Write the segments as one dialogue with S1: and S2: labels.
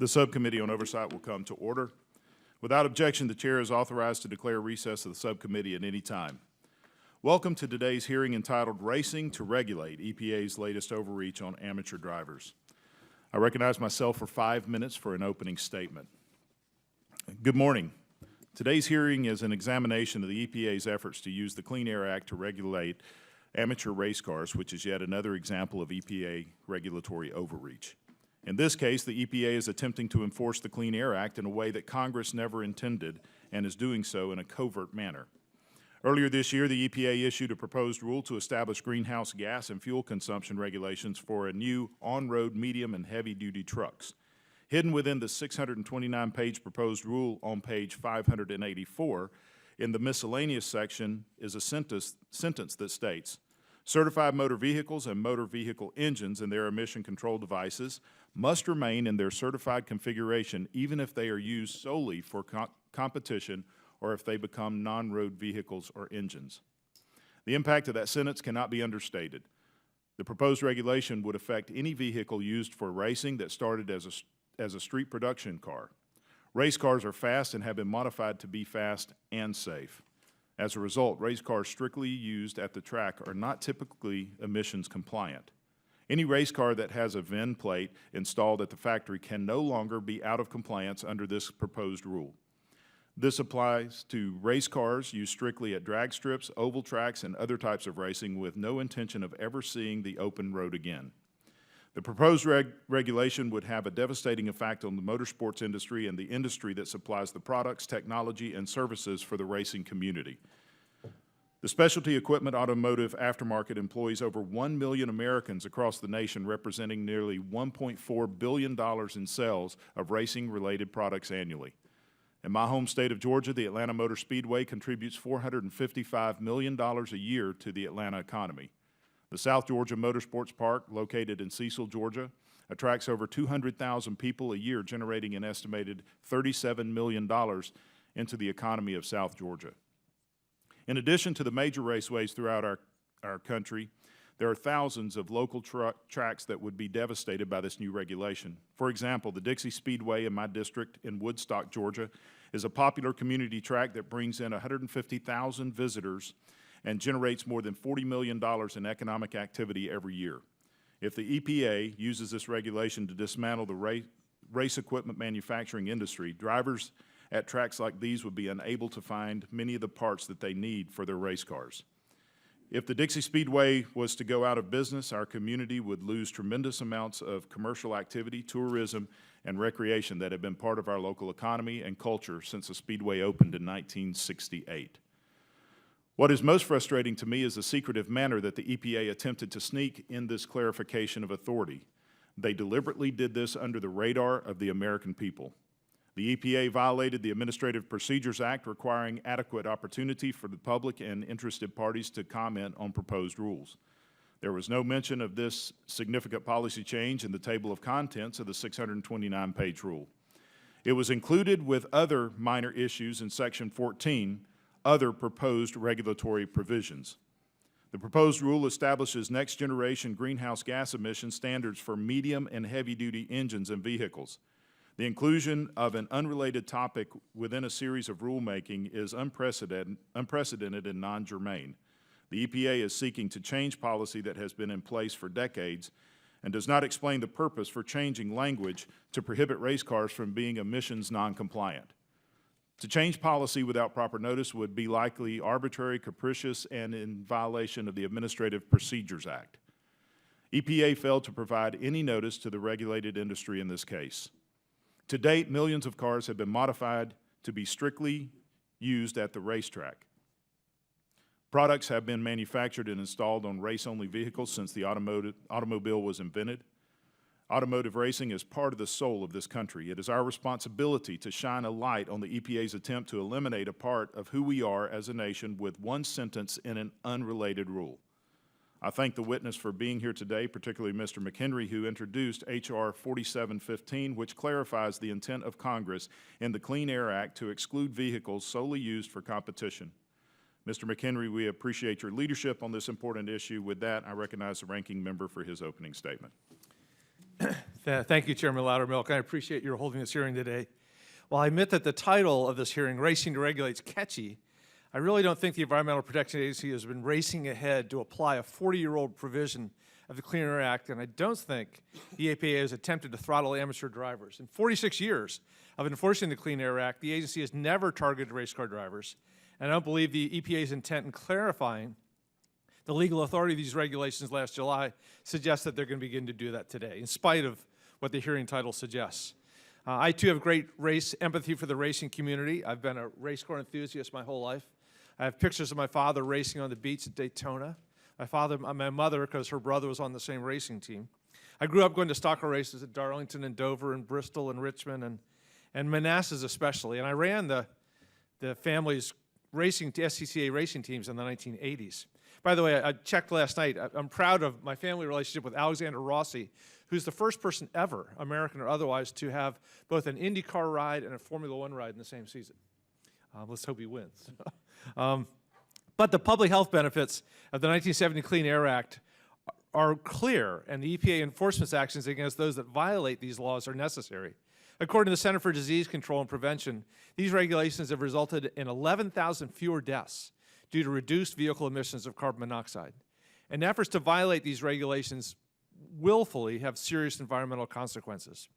S1: The Subcommittee on Oversight will come to order. Without objection, the Chair is authorized to declare recess of the Subcommittee at any time. Welcome to today's hearing entitled Racing to Regulate, EPA's latest overreach on amateur drivers. I recognize myself for 5 minutes for an opening statement. Good morning. Today's hearing is an examination of the EPA's efforts to use the Clean Air Act to regulate amateur race cars, which is yet another example of EPA regulatory overreach. In this case, the EPA is attempting to enforce the Clean Air Act in a way that Congress never intended and is doing so in a covert manner. Earlier this year, the EPA issued a proposed rule to establish greenhouse gas and fuel consumption regulations for a new on-road medium and heavy-duty trucks. Hidden within the 629-page proposed rule on page 584, in the miscellaneous section is a sentence that states, certified motor vehicles and motor vehicle engines and their emission control devices must remain in their certified configuration even if they are used solely for competition or if they become non-road vehicles or engines. The impact of that sentence cannot be understated. The proposed regulation would affect any vehicle used for racing that started as a street production car. Race cars are fast and have been modified to be fast and safe. As a result, race cars strictly used at the track are not typically emissions compliant. Any race car that has a VIN plate installed at the factory can no longer be out of compliance under this proposed rule. This applies to race cars used strictly at drag strips, oval tracks, and other types of racing with no intention of ever seeing the open road again. The proposed regulation would have a devastating effect on the motorsports industry and the industry that supplies the products, technology, and services for the racing community. The specialty equipment automotive aftermarket employs over 1 million Americans across the nation, representing nearly $1.4 billion in sales of racing-related products annually. In my home state of Georgia, the Atlanta Motor Speedway contributes $455 million a year to the Atlanta economy. The South Georgia Motorsports Park, located in Cecil, Georgia, attracts over 200,000 people a year, generating an estimated $37 million into the economy of South Georgia. In addition to the major raceways throughout our country, there are thousands of local tracks that would be devastated by this new regulation. For example, the Dixie Speedway in my district in Woodstock, Georgia, is a popular community track that brings in 150,000 visitors and generates more than $40 million in economic activity every year. If the EPA uses this regulation to dismantle the race equipment manufacturing industry, drivers at tracks like these would be unable to find many of the parts that they need for their race cars. If the Dixie Speedway was to go out of business, our community would lose tremendous amounts of commercial activity, tourism, and recreation that have been part of our local economy and culture since the Speedway opened in 1968. What is most frustrating to me is the secretive manner that the EPA attempted to sneak in this clarification of authority. They deliberately did this under the radar of the American people. The EPA violated the Administrative Procedures Act, requiring adequate opportunity for the public and interested parties to comment on proposed rules. There was no mention of this significant policy change in the table of contents of the 629-page rule. It was included with other minor issues in Section 14, other proposed regulatory provisions. The proposed rule establishes next-generation greenhouse gas emission standards for medium and heavy-duty engines and vehicles. The inclusion of an unrelated topic within a series of rulemaking is unprecedented and non-germane. The EPA is seeking to change policy that has been in place for decades and does not explain the purpose for changing language to prohibit race cars from being emissions non-compliant. To change policy without proper notice would be likely arbitrary, capricious, and in violation of the Administrative Procedures Act. EPA failed to provide any notice to the regulated industry in this case. To date, millions of cars have been modified to be strictly used at the racetrack. Products have been manufactured and installed on race-only vehicles since the automobile was invented. Automotive racing is part of the soul of this country. It is our responsibility to shine a light on the EPA's attempt to eliminate a part of who we are as a nation with one sentence in an unrelated rule. I thank the witness for being here today, particularly Mr. McHenry, who introduced H.R. 4715, which clarifies the intent of Congress in the Clean Air Act to exclude vehicles solely used for competition. Mr. McHenry, we appreciate your leadership on this important issue. With that, I recognize the ranking member for his opening statement.
S2: Thank you, Chairman Loudermilk. I appreciate your holding this hearing today. While I admit that the title of this hearing, Racing to Regulate, is catchy, I really don't think the Environmental Protection Agency has been racing ahead to apply a 40-year-old provision of the Clean Air Act, and I don't think the EPA has attempted to throttle amateur drivers. In 46 years of enforcing the Clean Air Act, the agency has never targeted race car drivers, and I don't believe the EPA's intent in clarifying the legal authority of these regulations last July suggests that they're going to begin to do that today, in spite of what the hearing title suggests. I, too, have great empathy for the racing community. I've been a race car enthusiast my whole life. I have pictures of my father racing on the beach at Daytona. My mother, because her brother was on the same racing team. I grew up going to stock car races at Darlington and Dover and Bristol and Richmond and Manassas especially. And I ran the family's SCCA racing teams in the 1980s. By the way, I checked last night. I'm proud of my family relationship with Alexander Rossi, who's the first person ever, American or otherwise, to have both an IndyCar ride and a Formula One ride in the same season. Let's hope he wins. But the public health benefits of the 1970 Clean Air Act are clear, and the EPA enforcement actions against those that violate these laws are necessary. According to the Center for Disease Control and Prevention, these regulations have resulted in 11,000 fewer deaths due to reduced vehicle emissions of carbon monoxide. And efforts to violate these regulations willfully have serious environmental consequences.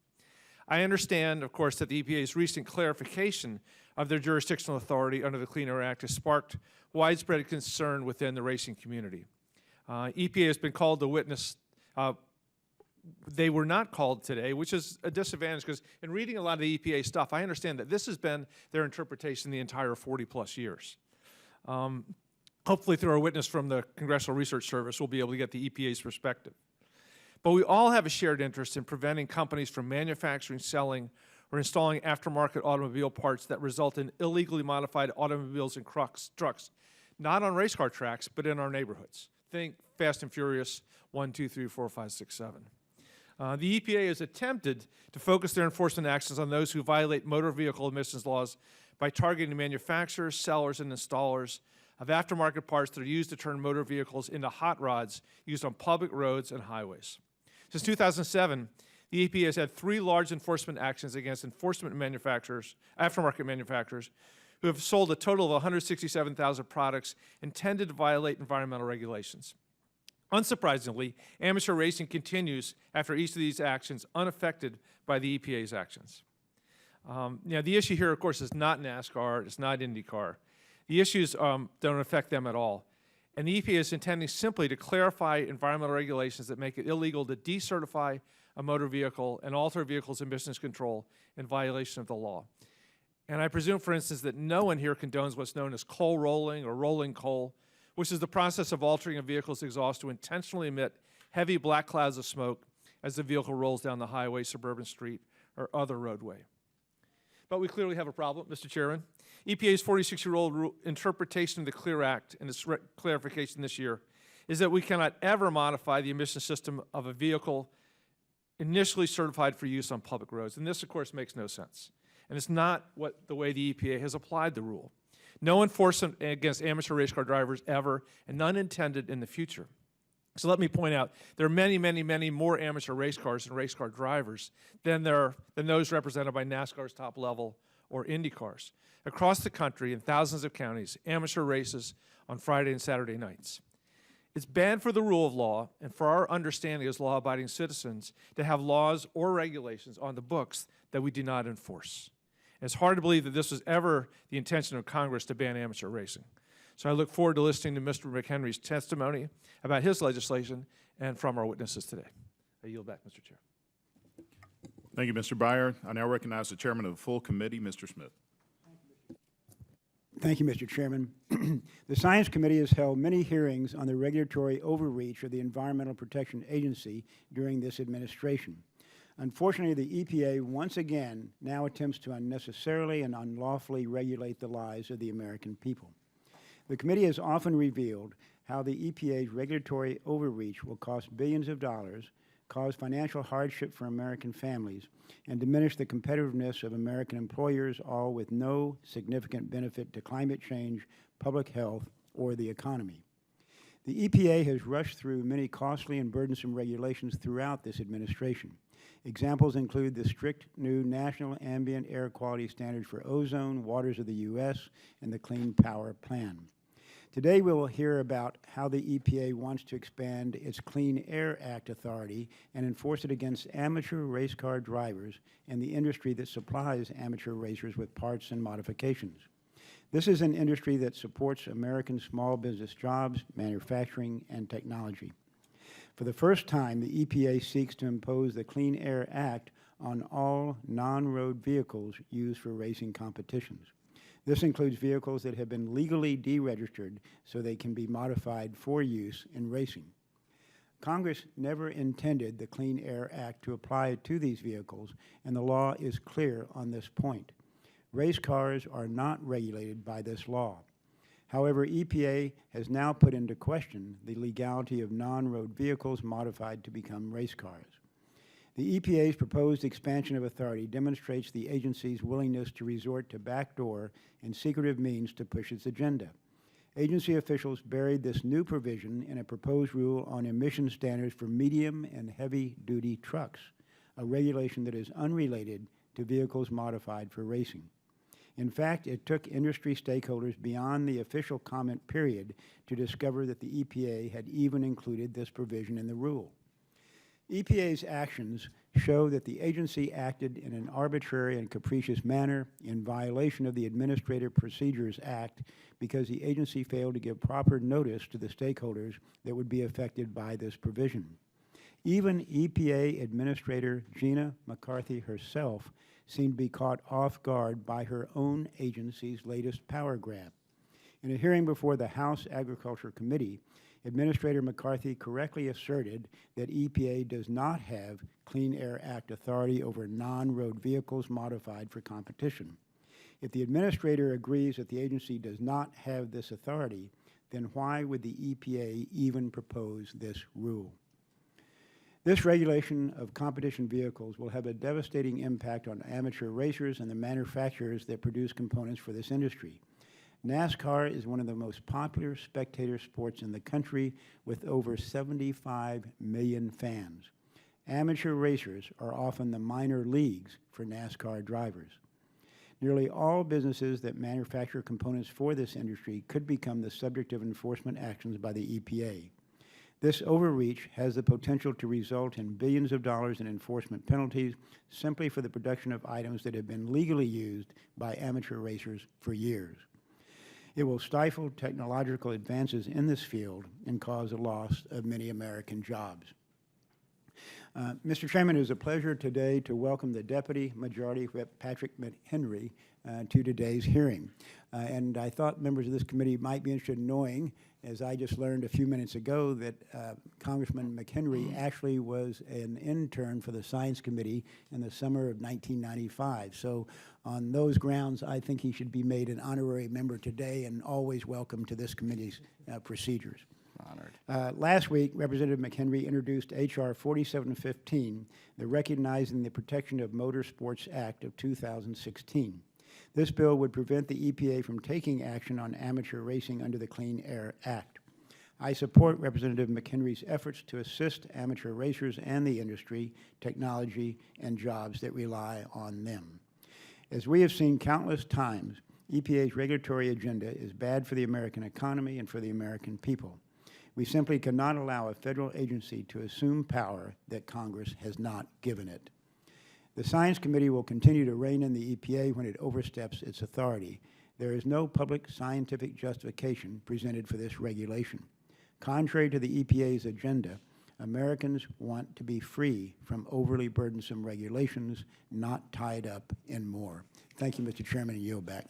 S2: I understand, of course, that the EPA's recent clarification of their jurisdictional authority under the Clean Air Act has sparked widespread concern within the racing community. EPA has been called to witness. They were not called today, which is a disadvantage because in reading a lot of the EPA stuff, I understand that this has been their interpretation the entire 40-plus years. Hopefully through our witness from the Congressional Research Service, we'll be able to get the EPA's perspective. But we all have a shared interest in preventing companies from manufacturing, selling, or installing aftermarket automobile parts that result in illegally modified automobiles and trucks, not on race car tracks, but in our neighborhoods. Think Fast and Furious 1, 2, 3, 4, 5, 6, 7. The EPA has attempted to focus their enforcement actions on those who violate motor vehicle emissions laws by targeting manufacturers, sellers, and installers of aftermarket parts that are used to turn motor vehicles into hot rods used on public roads and highways. Since 2007, the EPA has had 3 large enforcement actions against aftermarket manufacturers, who have sold a total of 167,000 products intended to violate environmental regulations. Unsurprisingly, amateur racing continues after each of these actions, unaffected by the EPA's actions. The issue here, of course, is not NASCAR, it's not IndyCar. The issues don't affect them at all. And the EPA is intending simply to clarify environmental regulations that make it illegal to decertify a motor vehicle and alter a vehicle's emissions control in violation of the law. And I presume, for instance, that no one here condones what's known as coal rolling or rolling coal, which is the process of altering a vehicle's exhaust to intentionally emit heavy black clouds of smoke as the vehicle rolls down the highway, suburban street, or other roadway. But we clearly have a problem, Mr. Chairman. EPA's 46-year-old interpretation of the Clear Act and its clarification this year is that we cannot ever modify the emission system of a vehicle initially certified for use on public roads. And this, of course, makes no sense. And it's not the way the EPA has applied the rule. No enforcement against amateur race car drivers ever, and none intended in the future. So let me point out, there are many, many, many more amateur race cars and race car drivers than those represented by NASCAR's top level or Indy cars. Across the country, in thousands of counties, amateur races on Friday and Saturday nights. It's bad for the rule of law and for our understanding as law-abiding citizens to have laws or regulations on the books that we do not enforce. And it's hard to believe that this was ever the intention of Congress to ban amateur racing. So I look forward to listening to Mr. McHenry's testimony about his legislation and from our witnesses today. I yield back, Mr. Chair.
S1: Thank you, Mr. Byard. I now recognize the chairman of the full committee, Mr. Smith.
S3: Thank you, Mr. Chairman. The Science Committee has held many hearings on the regulatory overreach of the Environmental Protection Agency during this administration. Unfortunately, the EPA once again now attempts to unnecessarily and unlawfully regulate the lives of the American people. The committee has often revealed how the EPA's regulatory overreach will cost billions of dollars, cause financial hardship for American families, and diminish the competitiveness of American employers, all with no significant benefit to climate change, public health, or the economy. The EPA has rushed through many costly and burdensome regulations throughout this administration. Examples include the strict new National Ambient Air Quality Standards for ozone, waters of the U.S., and the Clean Power Plan. Today we will hear about how the EPA wants to expand its Clean Air Act authority and enforce it against amateur race car drivers and the industry that supplies amateur racers with parts and modifications. This is an industry that supports American small business jobs, manufacturing, and technology. For the first time, the EPA seeks to impose the Clean Air Act on all non-road vehicles used for racing competitions. This includes vehicles that have been legally deregistered so they can be modified for use in racing. Congress never intended the Clean Air Act to apply to these vehicles, and the law is clear on this point. Race cars are not regulated by this law. However, EPA has now put into question the legality of non-road vehicles modified to become race cars. The EPA's proposed expansion of authority demonstrates the agency's willingness to resort to backdoor and secretive means to push its agenda. Agency officials buried this new provision in a proposed rule on emission standards for medium and heavy-duty trucks, a regulation that is unrelated to vehicles modified for racing. In fact, it took industry stakeholders beyond the official comment period to discover that the EPA had even included this provision in the rule. EPA's actions show that the agency acted in an arbitrary and capricious manner in violation of the Administrative Procedures Act because the agency failed to give proper notice to the stakeholders that would be affected by this provision. Even EPA Administrator Gina McCarthy herself seemed to be caught off guard by her own agency's latest power grab. In a hearing before the House Agriculture Committee, Administrator McCarthy correctly asserted that EPA does not have Clean Air Act authority over non-road vehicles modified for competition. If the Administrator agrees that the agency does not have this authority, then why would the EPA even propose this rule? This regulation of competition vehicles will have a devastating impact on amateur racers and the manufacturers that produce components for this industry. NASCAR is one of the most popular spectator sports in the country with over 75 million fans. Amateur racers are often the minor leagues for NASCAR drivers. Nearly all businesses that manufacture components for this industry could become the subject of enforcement actions by the EPA. This overreach has the potential to result in billions of dollars in enforcement penalties simply for the production of items that have been legally used by amateur racers for years. It will stifle technological advances in this field and cause a loss of many American jobs. Mr. Chairman, it is a pleasure today to welcome the Deputy Majority Whip Patrick McHenry to today's hearing. And I thought members of this committee might be interested in knowing, as I just learned a few minutes ago, that Congressman McHenry actually was an intern for the Science Committee in the summer of 1995. So on those grounds, I think he should be made an honorary member today and always welcome to this committee's procedures.
S4: Honored.
S3: Last week, Representative McHenry introduced H.R. 4715, the Recognizing the Protection of Motorsports Act of 2016. This bill would prevent the EPA from taking action on amateur racing under the Clean Air Act. I support Representative McHenry's efforts to assist amateur racers and the industry, technology, and jobs that rely on them. As we have seen countless times, EPA's regulatory agenda is bad for the American economy and for the American people. We simply cannot allow a federal agency to assume power that Congress has not given it. The Science Committee will continue to rein in the EPA when it oversteps its authority. There is no public scientific justification presented for this regulation. Contrary to the EPA's agenda, Americans want to be free from overly burdensome regulations, not tied up in more. Thank you, Mr. Chairman, and yield back.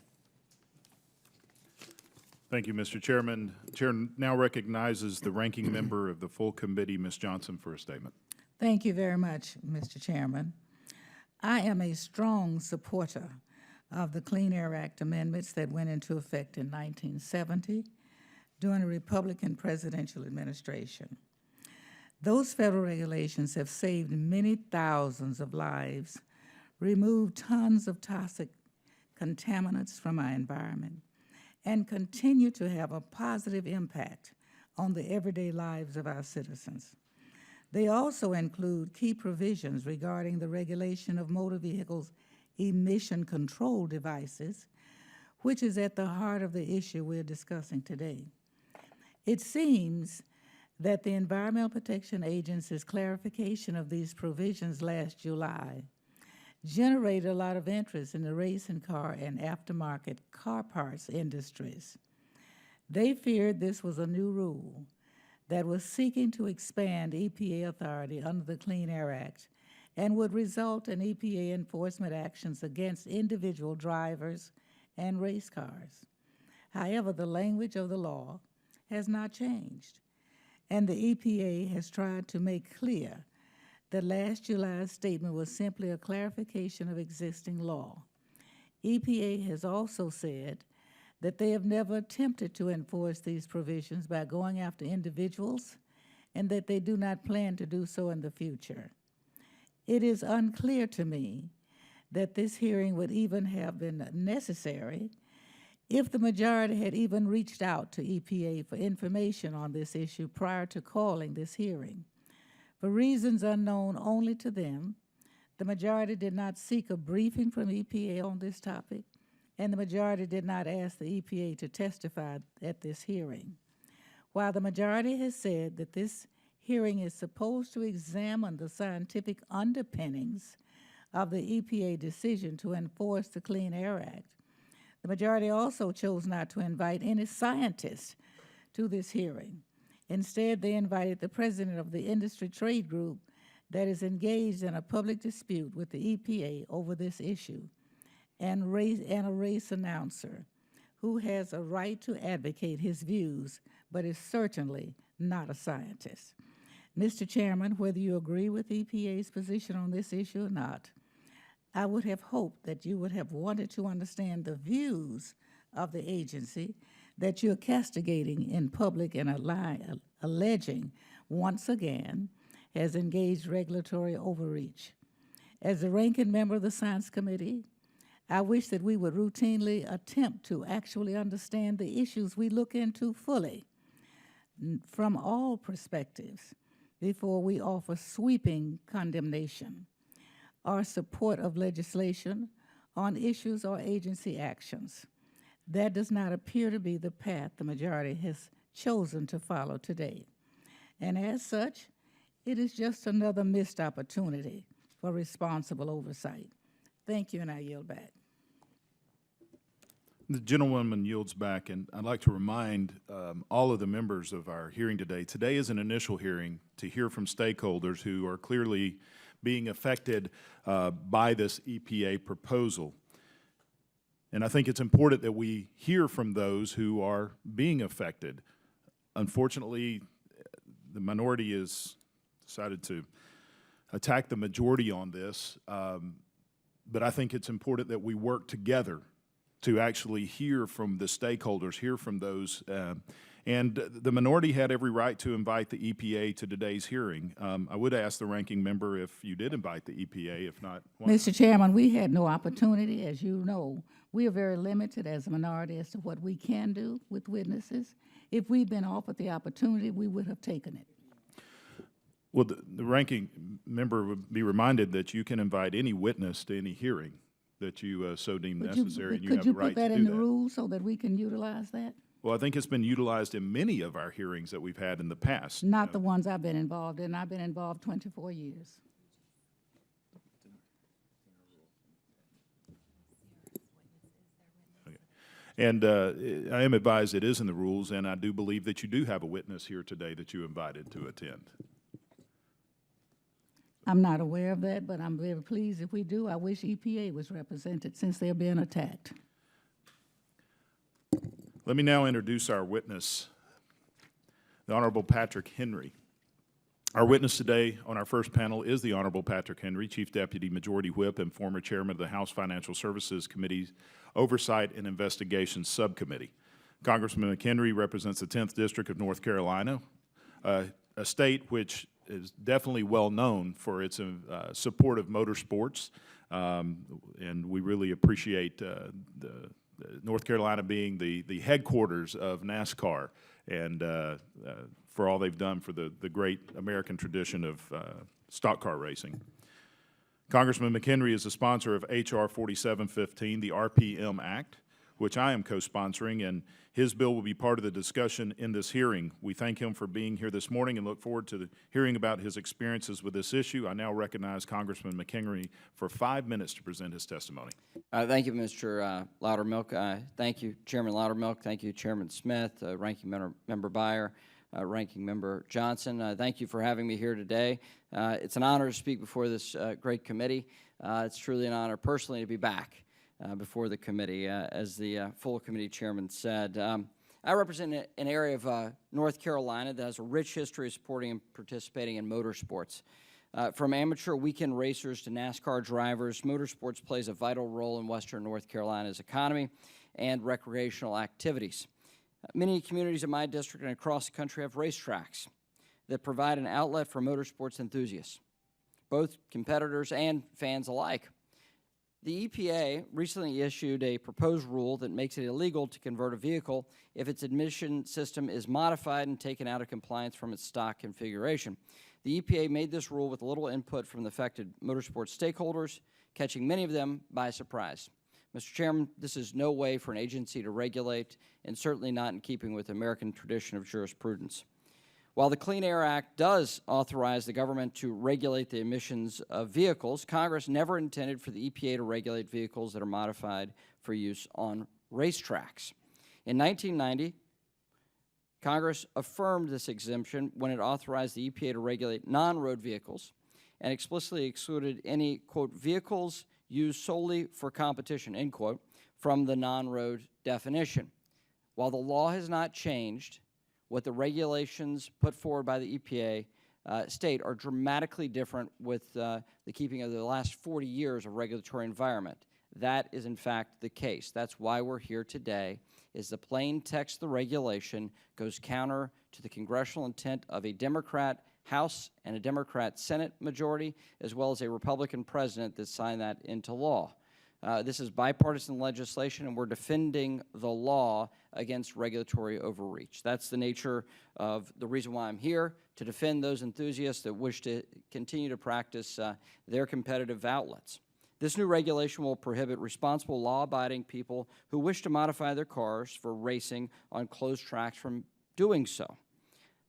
S1: Thank you, Mr. Chairman. Chair now recognizes the ranking member of the full committee, Ms. Johnson, for a statement.
S5: Thank you very much, Mr. Chairman. I am a strong supporter of the Clean Air Act amendments that went into effect in 1970 during a Republican presidential administration. Those federal regulations have saved many thousands of lives, removed tons of toxic contaminants from our environment, and continue to have a positive impact on the everyday lives of our citizens. They also include key provisions regarding the regulation of motor vehicles' emission control devices, which is at the heart of the issue we're discussing today. It seems that the Environmental Protection Agency's clarification of these provisions last July generated a lot of interest in the racing car and aftermarket car parts industries. They feared this was a new rule that was seeking to expand EPA authority under the Clean Air Act and would result in EPA enforcement actions against individual drivers and race cars. However, the language of the law has not changed, and the EPA has tried to make clear that last July's statement was simply a clarification of existing law. EPA has also said that they have never attempted to enforce these provisions by going after individuals and that they do not plan to do so in the future. It is unclear to me that this hearing would even have been necessary if the majority had even reached out to EPA for information on this issue prior to calling this hearing. For reasons unknown only to them, the majority did not seek a briefing from EPA on this topic, and the majority did not ask the EPA to testify at this hearing. While the majority has said that this hearing is supposed to examine the scientific underpinnings of the EPA decision to enforce the Clean Air Act, the majority also chose not to invite any scientists to this hearing. Instead, they invited the president of the industry trade group that is engaged in a public dispute with the EPA over this issue, and a race announcer who has a right to advocate his views, but is certainly not a scientist. Mr. Chairman, whether you agree with EPA's position on this issue or not, I would have hoped that you would have wanted to understand the views of the agency that you're castigating in public and alleging, once again, has engaged regulatory overreach. As the ranking member of the Science Committee, I wish that we would routinely attempt to actually understand the issues we look into fully from all perspectives before we offer sweeping condemnation or support of legislation on issues or agency actions. That does not appear to be the path the majority has chosen to follow today. And as such, it is just another missed opportunity for responsible oversight. Thank you, and I yield back.
S1: The gentlewoman yields back, and I'd like to remind all of the members of our hearing today, today is an initial hearing to hear from stakeholders who are clearly being affected by this EPA proposal. And I think it's important that we hear from those who are being affected. Unfortunately, the minority has decided to attack the majority on this, but I think it's important that we work together to actually hear from the stakeholders, hear from those. And the minority had every right to invite the EPA to today's hearing. I would ask the ranking member if you did invite the EPA, if not.
S5: Mr. Chairman, we had no opportunity. As you know, we are very limited as a minority as to what we can do with witnesses. If we'd been offered the opportunity, we would have taken it.
S1: Well, the ranking member would be reminded that you can invite any witness to any hearing that you so deem necessary, and you have the right to do that.
S5: Could you put that in the rules so that we can utilize that?
S1: Well, I think it's been utilized in many of our hearings that we've had in the past.
S5: Not the ones I've been involved in. I've been involved 24 years.
S1: Okay. And I am advised it is in the rules, and I do believe that you do have a witness here today that you invited to attend.
S5: I'm not aware of that, but I'm very pleased if we do. I wish EPA was represented since they're being attacked.
S1: Let me now introduce our witness, the Honorable Patrick Henry. Our witness today on our first panel is the Honorable Patrick Henry, Chief Deputy Majority Whip and former Chairman of the House Financial Services Committee's Oversight and Investigations Subcommittee. Congressman McHenry represents the 10th District of North Carolina, a state which is definitely well known for its support of motorsports, and we really appreciate the North Carolina being the headquarters of NASCAR, and for all they've done for the great American tradition of stock car racing. Congressman McHenry is the sponsor of H.R. 4715, the RPM Act, which I am co-sponsoring, and his bill will be part of the discussion in this hearing. We thank him for being here this morning and look forward to hearing about his experiences with this issue. I now recognize Congressman McHenry for 5 minutes to present his testimony.
S4: Thank you, Mr. Loudermilk. Thank you, Chairman Loudermilk. Thank you, Chairman Smith, Ranking Member Beyer, Ranking Member Johnson. Thank you for having me here today. It's an honor to speak before this great committee. It's truly an honor personally to be back before the committee, as the full committee chairman said. I represent an area of North Carolina that has a rich history of supporting and participating in motorsports. From amateur weekend racers to NASCAR drivers, motorsports plays a vital role in western North Carolina's economy and recreational activities. Many communities in my district and across the country have racetracks that provide an outlet for motorsports enthusiasts, both competitors and fans alike. The EPA recently issued a proposed rule that makes it illegal to convert a vehicle if its emission system is modified and taken out of compliance from its stock configuration. The EPA made this rule with little input from the affected motorsports stakeholders, catching many of them by surprise. Mr. Chairman, this is no way for an agency to regulate, and certainly not in keeping with the American tradition of jurisprudence. While the Clean Air Act does authorize the government to regulate the emissions of vehicles, Congress never intended for the EPA to regulate vehicles that are modified for use on racetracks. In 1990, Congress affirmed this exemption when it authorized the EPA to regulate non-road vehicles and explicitly excluded any, quote, vehicles used solely for competition, end quote, from the non-road definition. While the law has not changed, what the regulations put forward by the EPA state are dramatically different with the keeping of the last 40 years of regulatory environment. That is, in fact, the case. That's why we're here today, is the plain text of the regulation goes counter to the congressional intent of a Democrat House and a Democrat Senate majority, as well as a Republican president that signed that into law. This is bipartisan legislation, and we're defending the law against regulatory overreach. That's the nature of the reason why I'm here, to defend those enthusiasts that wish to continue to practice their competitive outlets. This new regulation will prohibit responsible, law-abiding people who wish to modify their cars for racing on closed tracks from doing so.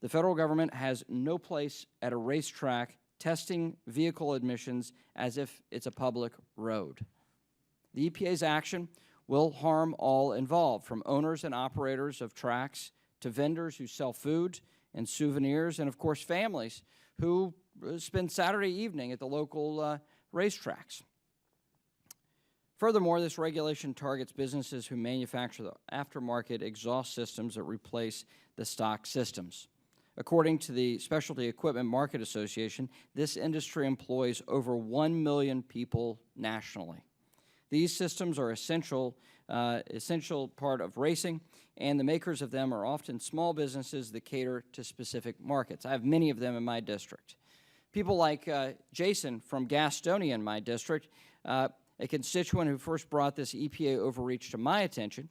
S4: The federal government has no place at a racetrack testing vehicle emissions as if it's a public road. The EPA's action will harm all involved, from owners and operators of tracks to vendors who sell food and souvenirs, and of course families who spend Saturday evening at the local racetracks. Furthermore, this regulation targets businesses who manufacture the aftermarket exhaust systems that replace the stock systems. According to the Specialty Equipment Market Association, this industry employs over 1 million people nationally. These systems are essential part of racing, and the makers of them are often small businesses that cater to specific markets. I have many of them in my district. People like Jason from Gastonia in my district, a constituent who first brought this EPA overreach to my attention.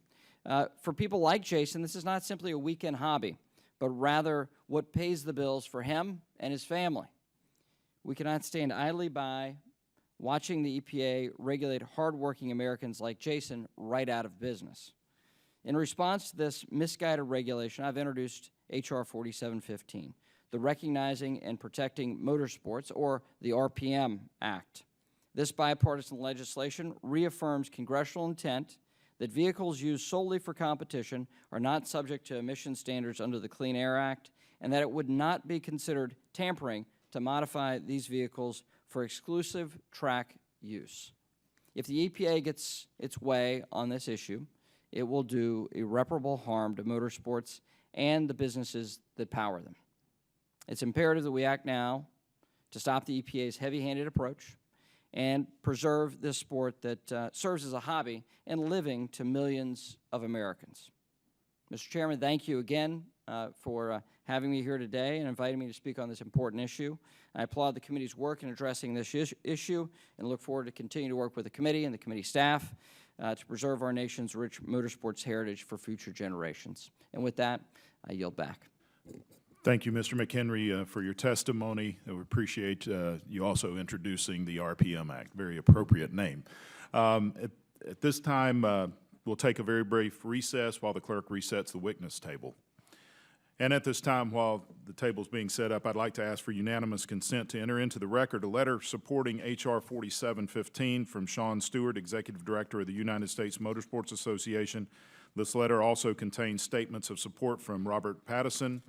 S4: For people like Jason, this is not simply a weekend hobby, but rather what pays the bills for him and his family. We cannot stand idly by watching the EPA regulate hardworking Americans like Jason right out of business. In response to this misguided regulation, I've introduced H.R. 4715, the Recognizing and Protecting Motorsports, or the RPM Act. This bipartisan legislation reaffirms congressional intent that vehicles used solely for competition are not subject to emission standards under the Clean Air Act, and that it would not be considered tampering to modify these vehicles for exclusive track use. If the EPA gets its way on this issue, it will do irreparable harm to motorsports and the businesses that power them. It's imperative that we act now to stop the EPA's heavy-handed approach and preserve this sport that serves as a hobby and living to millions of Americans. Mr. Chairman, thank you again for having me here today and inviting me to speak on this important issue. I applaud the committee's work in addressing this issue and look forward to continuing to work with the committee and the committee staff to preserve our nation's rich motorsports heritage for future generations. And with that, I yield back.
S1: Thank you, Mr. McHenry, for your testimony. We appreciate you also introducing the RPM Act, very appropriate name. At this time, we'll take a very brief recess while the clerk resets the witness table. And at this time, while the table's being set up, I'd like to ask for unanimous consent to enter into the record a letter supporting H.R. 4715 from Sean Stewart, Executive Director of the United States Motorsports Association. This letter also contains statements of support from Robert Pattison,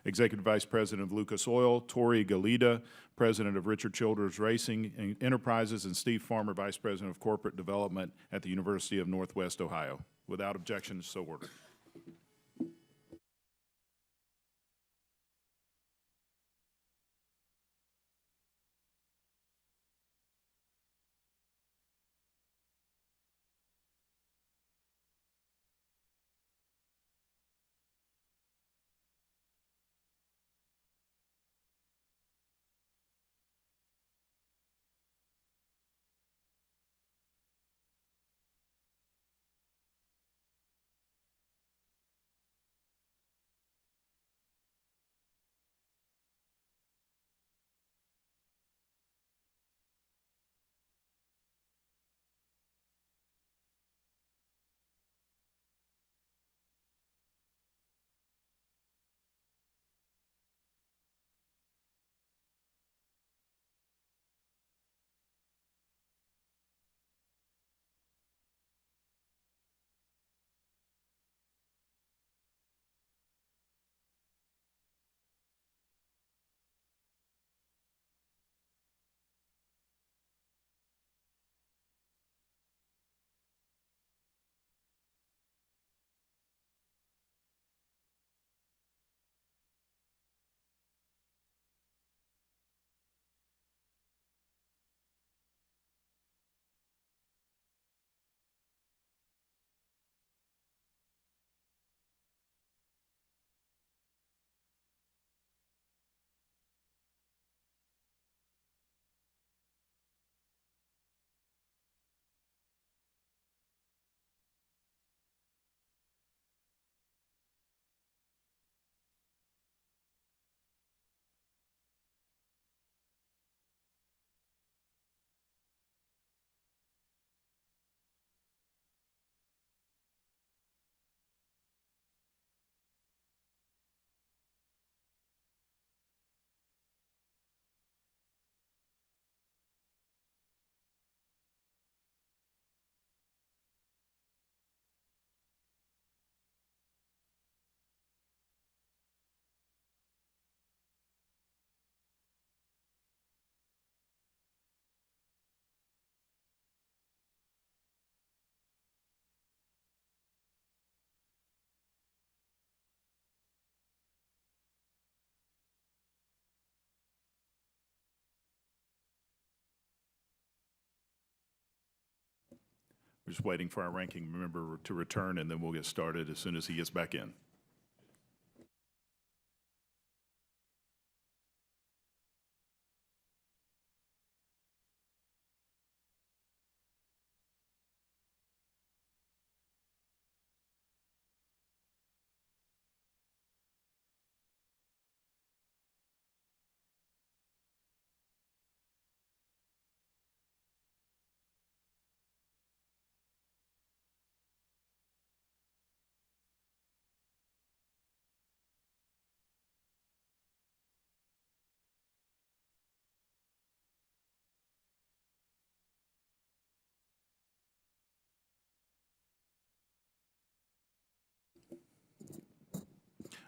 S1: Executive Vice President of Lucas Oil, Tori Galida, President of Richard Childress Racing Enterprises, and Steve Farmer, Vice President of Corporate Development at the University of Northwest Ohio. Without objection, so ordered. We're just waiting for our ranking member to return, and then we'll get started as soon as he gets back in.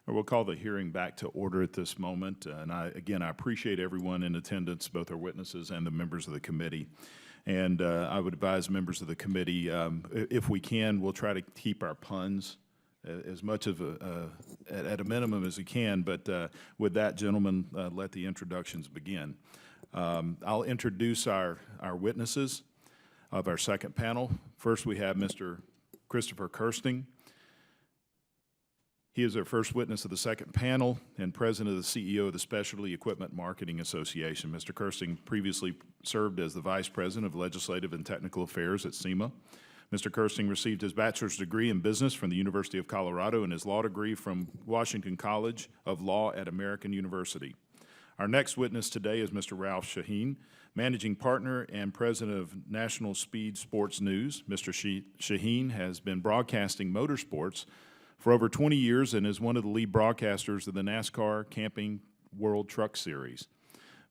S1: We'll call the hearing back to order at this moment. And I appreciate everyone in attendance, both our witnesses and the members of the committee. And I would advise members of the committee, if we can, we'll try to keep our puns as much of at a minimum as we can. But with that, gentlemen, let the introductions begin. I'll introduce our witnesses of our second panel. First, we have Mr. Christopher Kersting. He is our first witness of the second panel and president of the CEO of the Specialty Equipment Marketing Association. Mr. Kersting previously served as the vice president of legislative and technical affairs at SEMA. Mr. Kersting received his bachelor's degree in business from the University of Colorado and his law degree from Washington College of Law at American University. Our next witness today is Mr. Ralph Sheheen, Managing Partner and President of National Speed Sports News. Mr. Sheheen has been broadcasting motorsports for over 20 years and is one of the lead broadcasters of the NASCAR Camping World Truck Series.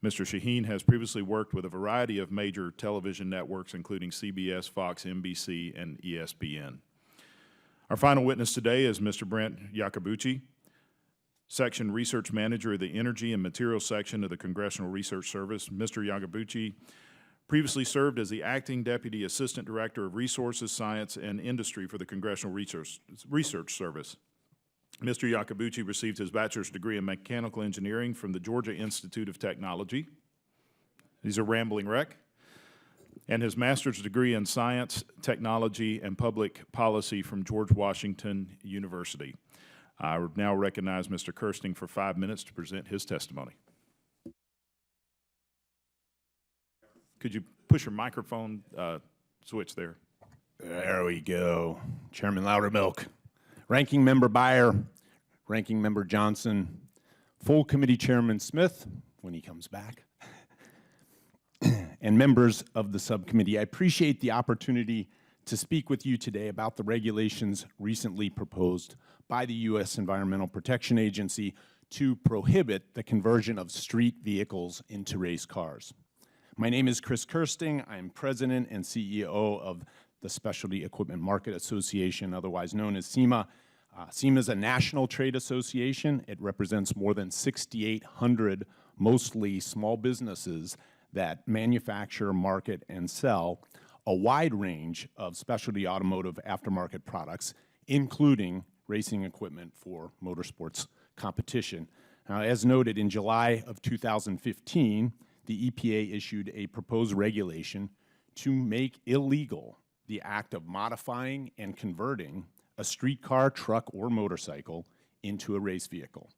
S1: Mr. Sheheen has previously worked with a variety of major television networks, including CBS, Fox, NBC, and ESPN. Our final witness today is Mr. Brent Yacobucci, Section Research Manager of the Energy and Materials Section of the Congressional Research Service. Mr. Yacobucci previously served as the Acting Deputy Assistant Director of Resources, Science, and Industry for the Congressional Research Service. Mr. Yacobucci received his bachelor's degree in mechanical engineering from the Georgia Institute of Technology. He's a rambling wreck. And his master's degree in science, technology, and public policy from George Washington University. I would now recognize Mr. Kersting for 5 minutes to present his testimony. Could you push your microphone switch there?
S6: There we go. Chairman Loudermilk, Ranking Member Byer, Ranking Member Johnson, full committee Chairman Smith, when he comes back, and members of the subcommittee. I appreciate the opportunity to speak with you today about the regulations recently proposed by the U.S. Environmental Protection Agency to prohibit the conversion of street vehicles into race cars. My name is Chris Kersting. I am President and CEO of the Specialty Equipment Market Association, otherwise known as SEMA. SEMA is a national trade association. It represents more than 6,800 mostly small businesses that manufacture, market, and sell a wide range of specialty automotive aftermarket products, including racing equipment for motorsports competition. Now, as noted, in July of 2015, the EPA issued a proposed regulation to make illegal the act of modifying and converting a streetcar, truck, or motorcycle into a race vehicle.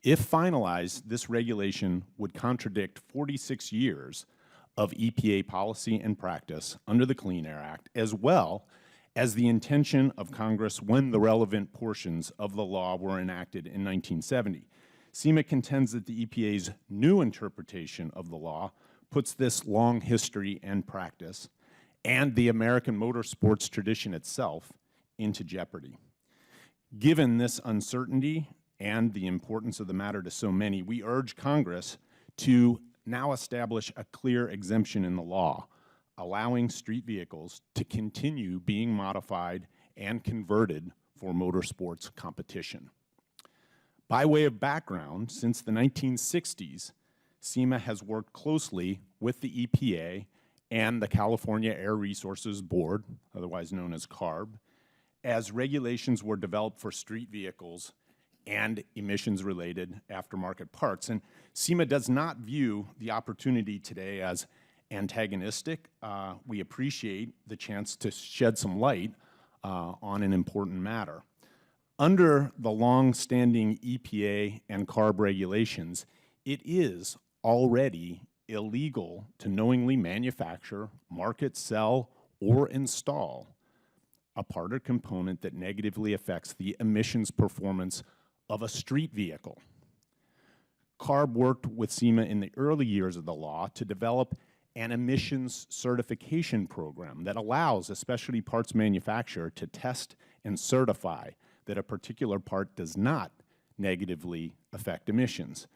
S6: If finalized, this regulation would contradict 46 years of EPA policy and practice under the Clean Air Act, as well as the intention of Congress when the relevant portions of the law were enacted in 1970. SEMA contends that the EPA's new interpretation of the law puts this long history and practice and the American motorsports tradition itself into jeopardy. Given this uncertainty and the importance of the matter to so many, we urge Congress to now establish a clear exemption in the law, allowing street vehicles to continue being modified and converted for motorsports competition. By way of background, since the 1960s, SEMA has worked closely with the EPA and the California Air Resources Board, otherwise known as CARB, as regulations were developed for street vehicles and emissions-related aftermarket parts. And SEMA does not view the opportunity today as antagonistic. We appreciate the chance to shed some light on an important matter. Under the long-standing EPA and CARB regulations, it is already illegal to knowingly manufacture, market, sell, or install a part or component that negatively affects the emissions performance of a street vehicle. CARB worked with SEMA in the early years of the law to develop an emissions certification program that allows a specialty parts manufacturer to test and certify that a particular part does not negatively affect emissions.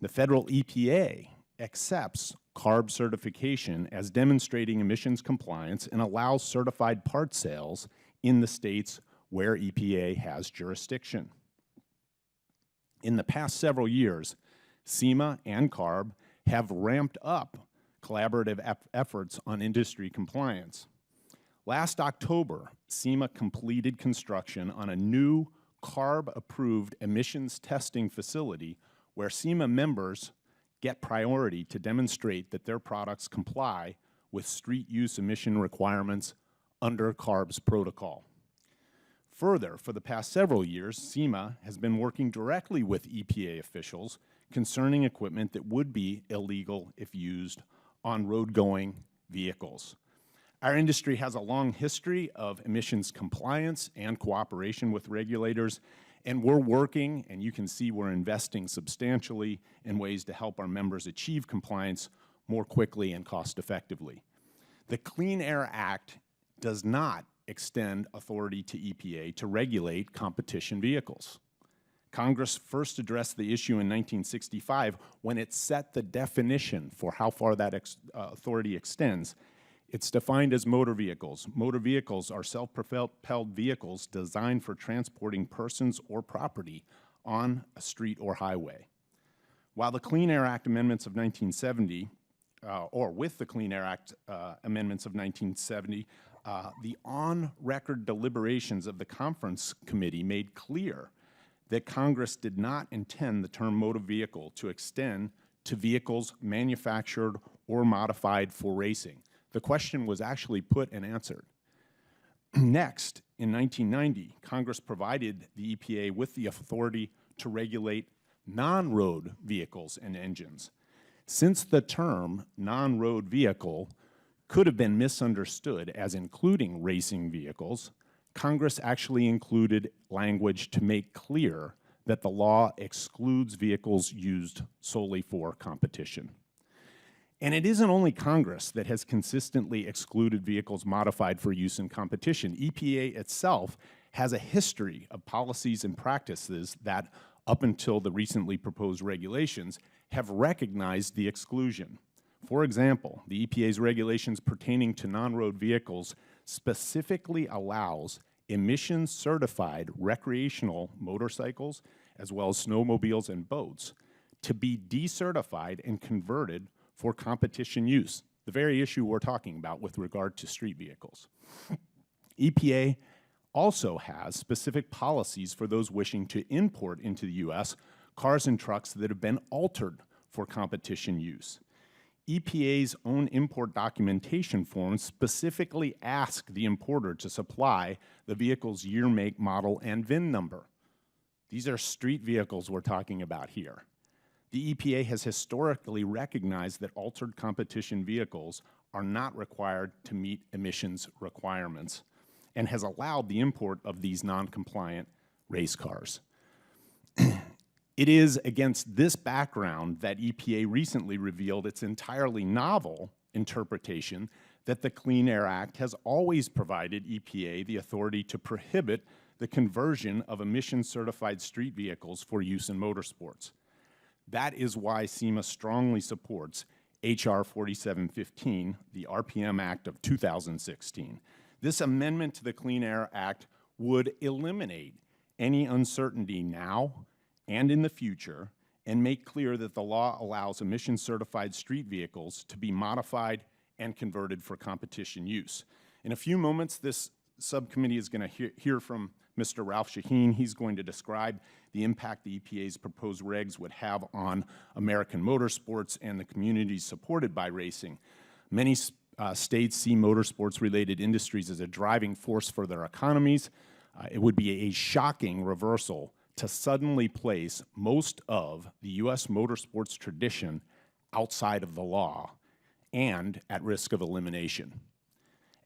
S6: The federal EPA accepts CARB certification as demonstrating emissions compliance and allows certified part sales in the states where EPA has jurisdiction. In the past several years, SEMA and CARB have ramped up collaborative efforts on industry compliance. Last October, SEMA completed construction on a new CARB-approved emissions testing facility where SEMA members get priority to demonstrate that their products comply with street use emission requirements under CARB's protocol. Further, for the past several years, SEMA has been working directly with EPA officials concerning equipment that would be illegal if used on road-going vehicles. Our industry has a long history of emissions compliance and cooperation with regulators, and we're working, and you can see we're investing substantially in ways to help our members achieve compliance more quickly and cost effectively. The Clean Air Act does not extend authority to EPA to regulate competition vehicles. Congress first addressed the issue in 1965 when it set the definition for how far that authority extends. It's defined as motor vehicles. Motor vehicles are self-propelled vehicles designed for transporting persons or property on a street or highway. While the Clean Air Act amendments of 1970, or with the Clean Air Act amendments of 1970, the on-record deliberations of the conference committee made clear that Congress did not intend the term motor vehicle to extend to vehicles manufactured or modified for racing. The question was actually put and answered. Next, in 1990, Congress provided the EPA with the authority to regulate non-road vehicles and engines. Since the term non-road vehicle could have been misunderstood as including racing vehicles, Congress actually included language to make clear that the law excludes vehicles used solely for competition. And it isn't only Congress that has consistently excluded vehicles modified for use in competition. EPA itself has a history of policies and practices that, up until the recently proposed regulations, have recognized the exclusion. For example, the EPA's regulations pertaining to non-road vehicles specifically allows emissions-certified recreational motorcycles, as well as snowmobiles and boats, to be decertified and converted for competition use, the very issue we're talking about with regard to street vehicles. EPA also has specific policies for those wishing to import into the U.S. cars and trucks that have been altered for competition use. EPA's own import documentation forms specifically ask the importer to supply the vehicle's year, make, model, and VIN number. These are street vehicles we're talking about here. The EPA has historically recognized that altered competition vehicles are not required to meet emissions requirements and has allowed the import of these non-compliant race cars. It is against this background that EPA recently revealed its entirely novel interpretation that the Clean Air Act has always provided EPA the authority to prohibit the conversion of emission-certified street vehicles for use in motorsports. That is why SEMA strongly supports H.R. 4715, the RPM Act of 2016. This amendment to the Clean Air Act would eliminate any uncertainty now and in the future and make clear that the law allows emission-certified street vehicles to be modified and converted for competition use. In a few moments, this subcommittee is going to hear from Mr. Ralph Sheheen. He's going to describe the impact the EPA's proposed regs would have on American motorsports and the communities supported by racing. Many states see motorsports-related industries as a driving force for their economies. It would be a shocking reversal to suddenly place most of the U.S. motorsports tradition outside of the law and at risk of elimination.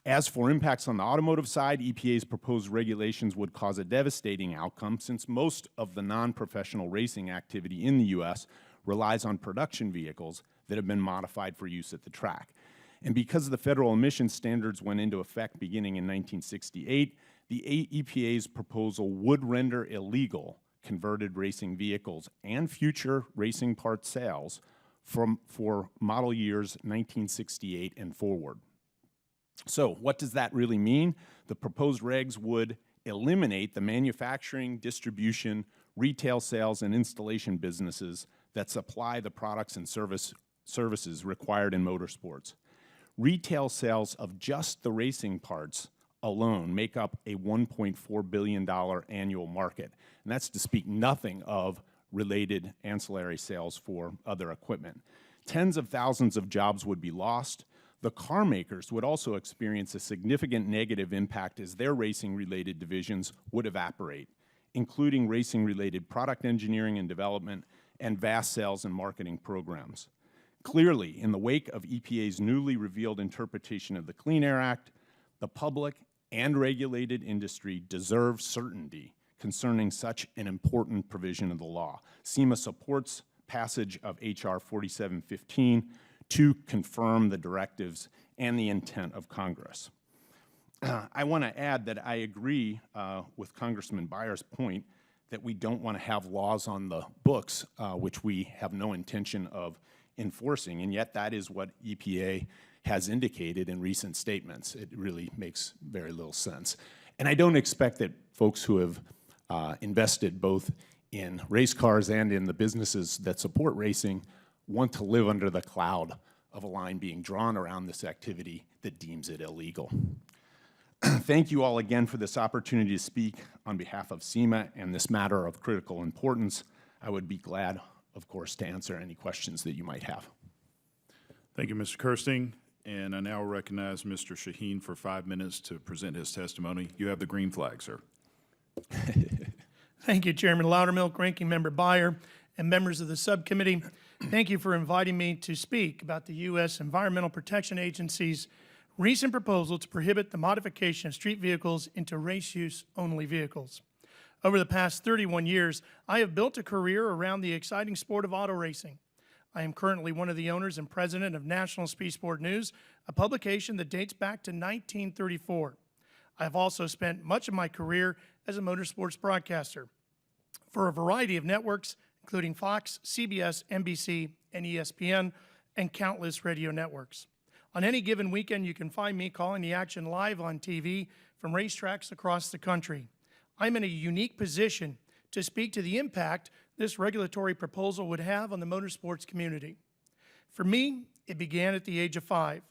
S6: As for impacts on the automotive side, EPA's proposed regulations would cause a devastating outcome since most of the non-professional racing activity in the U.S. relies on production vehicles that have been modified for use at the track. And because the federal emission standards went into effect beginning in 1968, the EPA's proposal would render illegal converted racing vehicles and future racing part sales for model years 1968 and forward. So what does that really mean? The proposed regs would eliminate the manufacturing, distribution, retail sales, and installation businesses that supply the products and services required in motorsports. Retail sales of just the racing parts alone make up a $1.4 billion annual market. And that's to speak nothing of related ancillary sales for other equipment. Tens of thousands of jobs would be lost. The car makers would also experience a significant negative impact as their racing-related divisions would evaporate, including racing-related product engineering and development and vast sales and marketing programs. Clearly, in the wake of EPA's newly revealed interpretation of the Clean Air Act, the public and regulated industry deserve certainty concerning such an important provision of the law. SEMA supports passage of H.R. 4715 to confirm the directives and the intent of Congress. I want to add that I agree with Congressman Byer's point that we don't want to have laws on the books which we have no intention of enforcing, and yet that is what EPA has indicated in recent statements. It really makes very little sense. And I don't expect that folks who have invested both in race cars and in the businesses that support racing want to live under the cloud of a line being drawn around this activity that deems it illegal. Thank you all again for this opportunity to speak on behalf of SEMA and this matter of critical importance. I would be glad, of course, to answer any questions that you might have.
S1: Thank you, Mr. Kersting. And I now recognize Mr. Sheheen for 5 minutes to present his testimony. You have the green flag, sir.
S7: Thank you, Chairman Loudermilk, Ranking Member Byer, and members of the subcommittee. Thank you for inviting me to speak about the U.S. Environmental Protection Agency's recent proposal to prohibit the modification of street vehicles into race-use-only vehicles. Over the past 31 years, I have built a career around the exciting sport of auto racing. I am currently one of the owners and president of National Speed Sport News, a publication that dates back to 1934. I have also spent much of my career as a motorsports broadcaster for a variety of networks, including Fox, CBS, NBC, and ESPN, and countless radio networks. On any given weekend, you can find me calling the action live on TV from racetracks across the country. I'm in a unique position to speak to the impact this regulatory proposal would have on the motorsports community. For me, it began at the age of 5.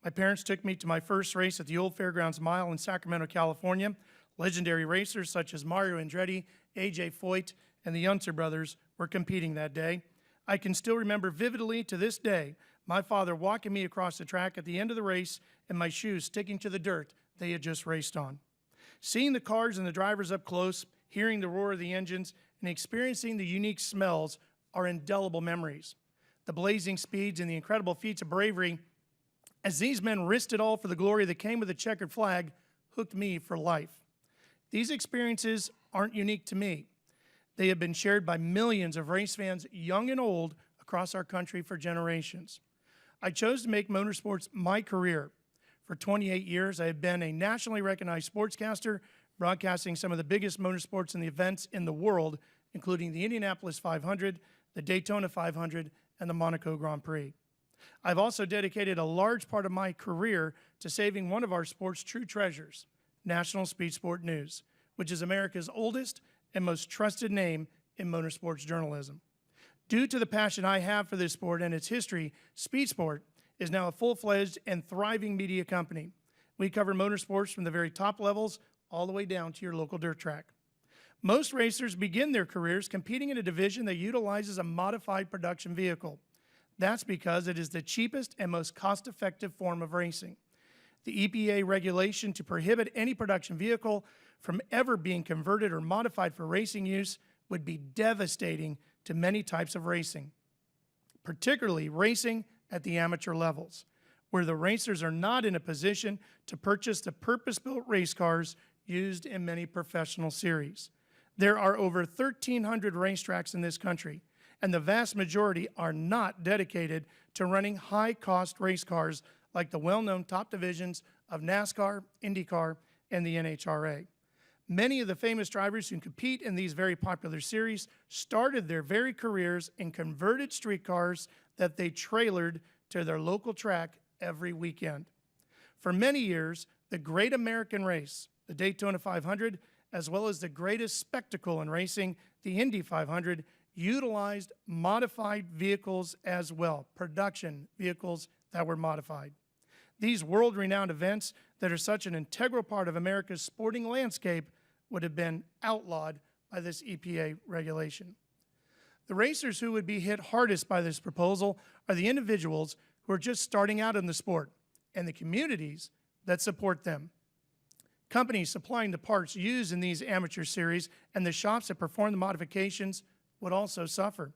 S7: My parents took me to my first race at the Old Fairgrounds Mile in Sacramento, California. Legendary racers such as Mario Andretti, A.J. Foyt, and the Unser brothers were competing that day. I can still remember vividly to this day my father walking me across the track at the end of the race and my shoes sticking to the dirt they had just raced on. Seeing the cars and the drivers up close, hearing the roar of the engines, and experiencing the unique smells are indelible memories. The blazing speeds and the incredible feats of bravery as these men risked it all for the glory that came with the checkered flag hooked me for life. These experiences aren't unique to me. They have been shared by millions of race fans, young and old, across our country for generations. I chose to make motorsports my career. For 28 years, I have been a nationally recognized sportscaster, broadcasting some of the biggest motorsports and the events in the world, including the Indianapolis 500, the Daytona 500, and the Monaco Grand Prix. I've also dedicated a large part of my career to saving one of our sport's true treasures, National Speed Sport News, which is America's oldest and most trusted name in motorsports journalism. Due to the passion I have for this sport and its history, Speed Sport is now a full-fledged and thriving media company. We cover motorsports from the very top levels all the way down to your local dirt track. Most racers begin their careers competing in a division that utilizes a modified production vehicle. That's because it is the cheapest and most cost-effective form of racing. The EPA regulation to prohibit any production vehicle from ever being converted or modified for racing use would be devastating to many types of racing, particularly racing at the amateur levels, where the racers are not in a position to purchase the purpose-built race cars used in many professional series. There are over 1,300 racetracks in this country, and the vast majority are not dedicated to running high-cost race cars like the well-known top divisions of NASCAR, IndyCar, and the NHRA. Many of the famous drivers who compete in these very popular series started their very careers in converted street cars that they trailered to their local track every weekend. For many years, the great American race, the Daytona 500, as well as the greatest spectacle in racing, the Indy 500, utilized modified vehicles as well, production vehicles that were modified. These world-renowned events that are such an integral part of America's sporting landscape would have been outlawed by this EPA regulation. The racers who would be hit hardest by this proposal are the individuals who are just starting out in the sport and the communities that support them. Companies supplying the parts used in these amateur series and the shops that perform the modifications would also suffer.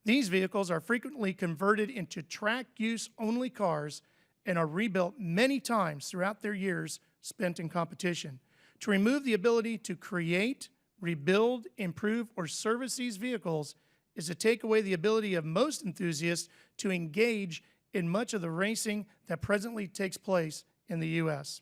S7: These vehicles are frequently converted into track use only cars and are rebuilt many times throughout their years spent in competition. To remove the ability to create, rebuild, improve, or service these vehicles is to take away the ability of most enthusiasts to engage in much of the racing that presently takes place in the U.S.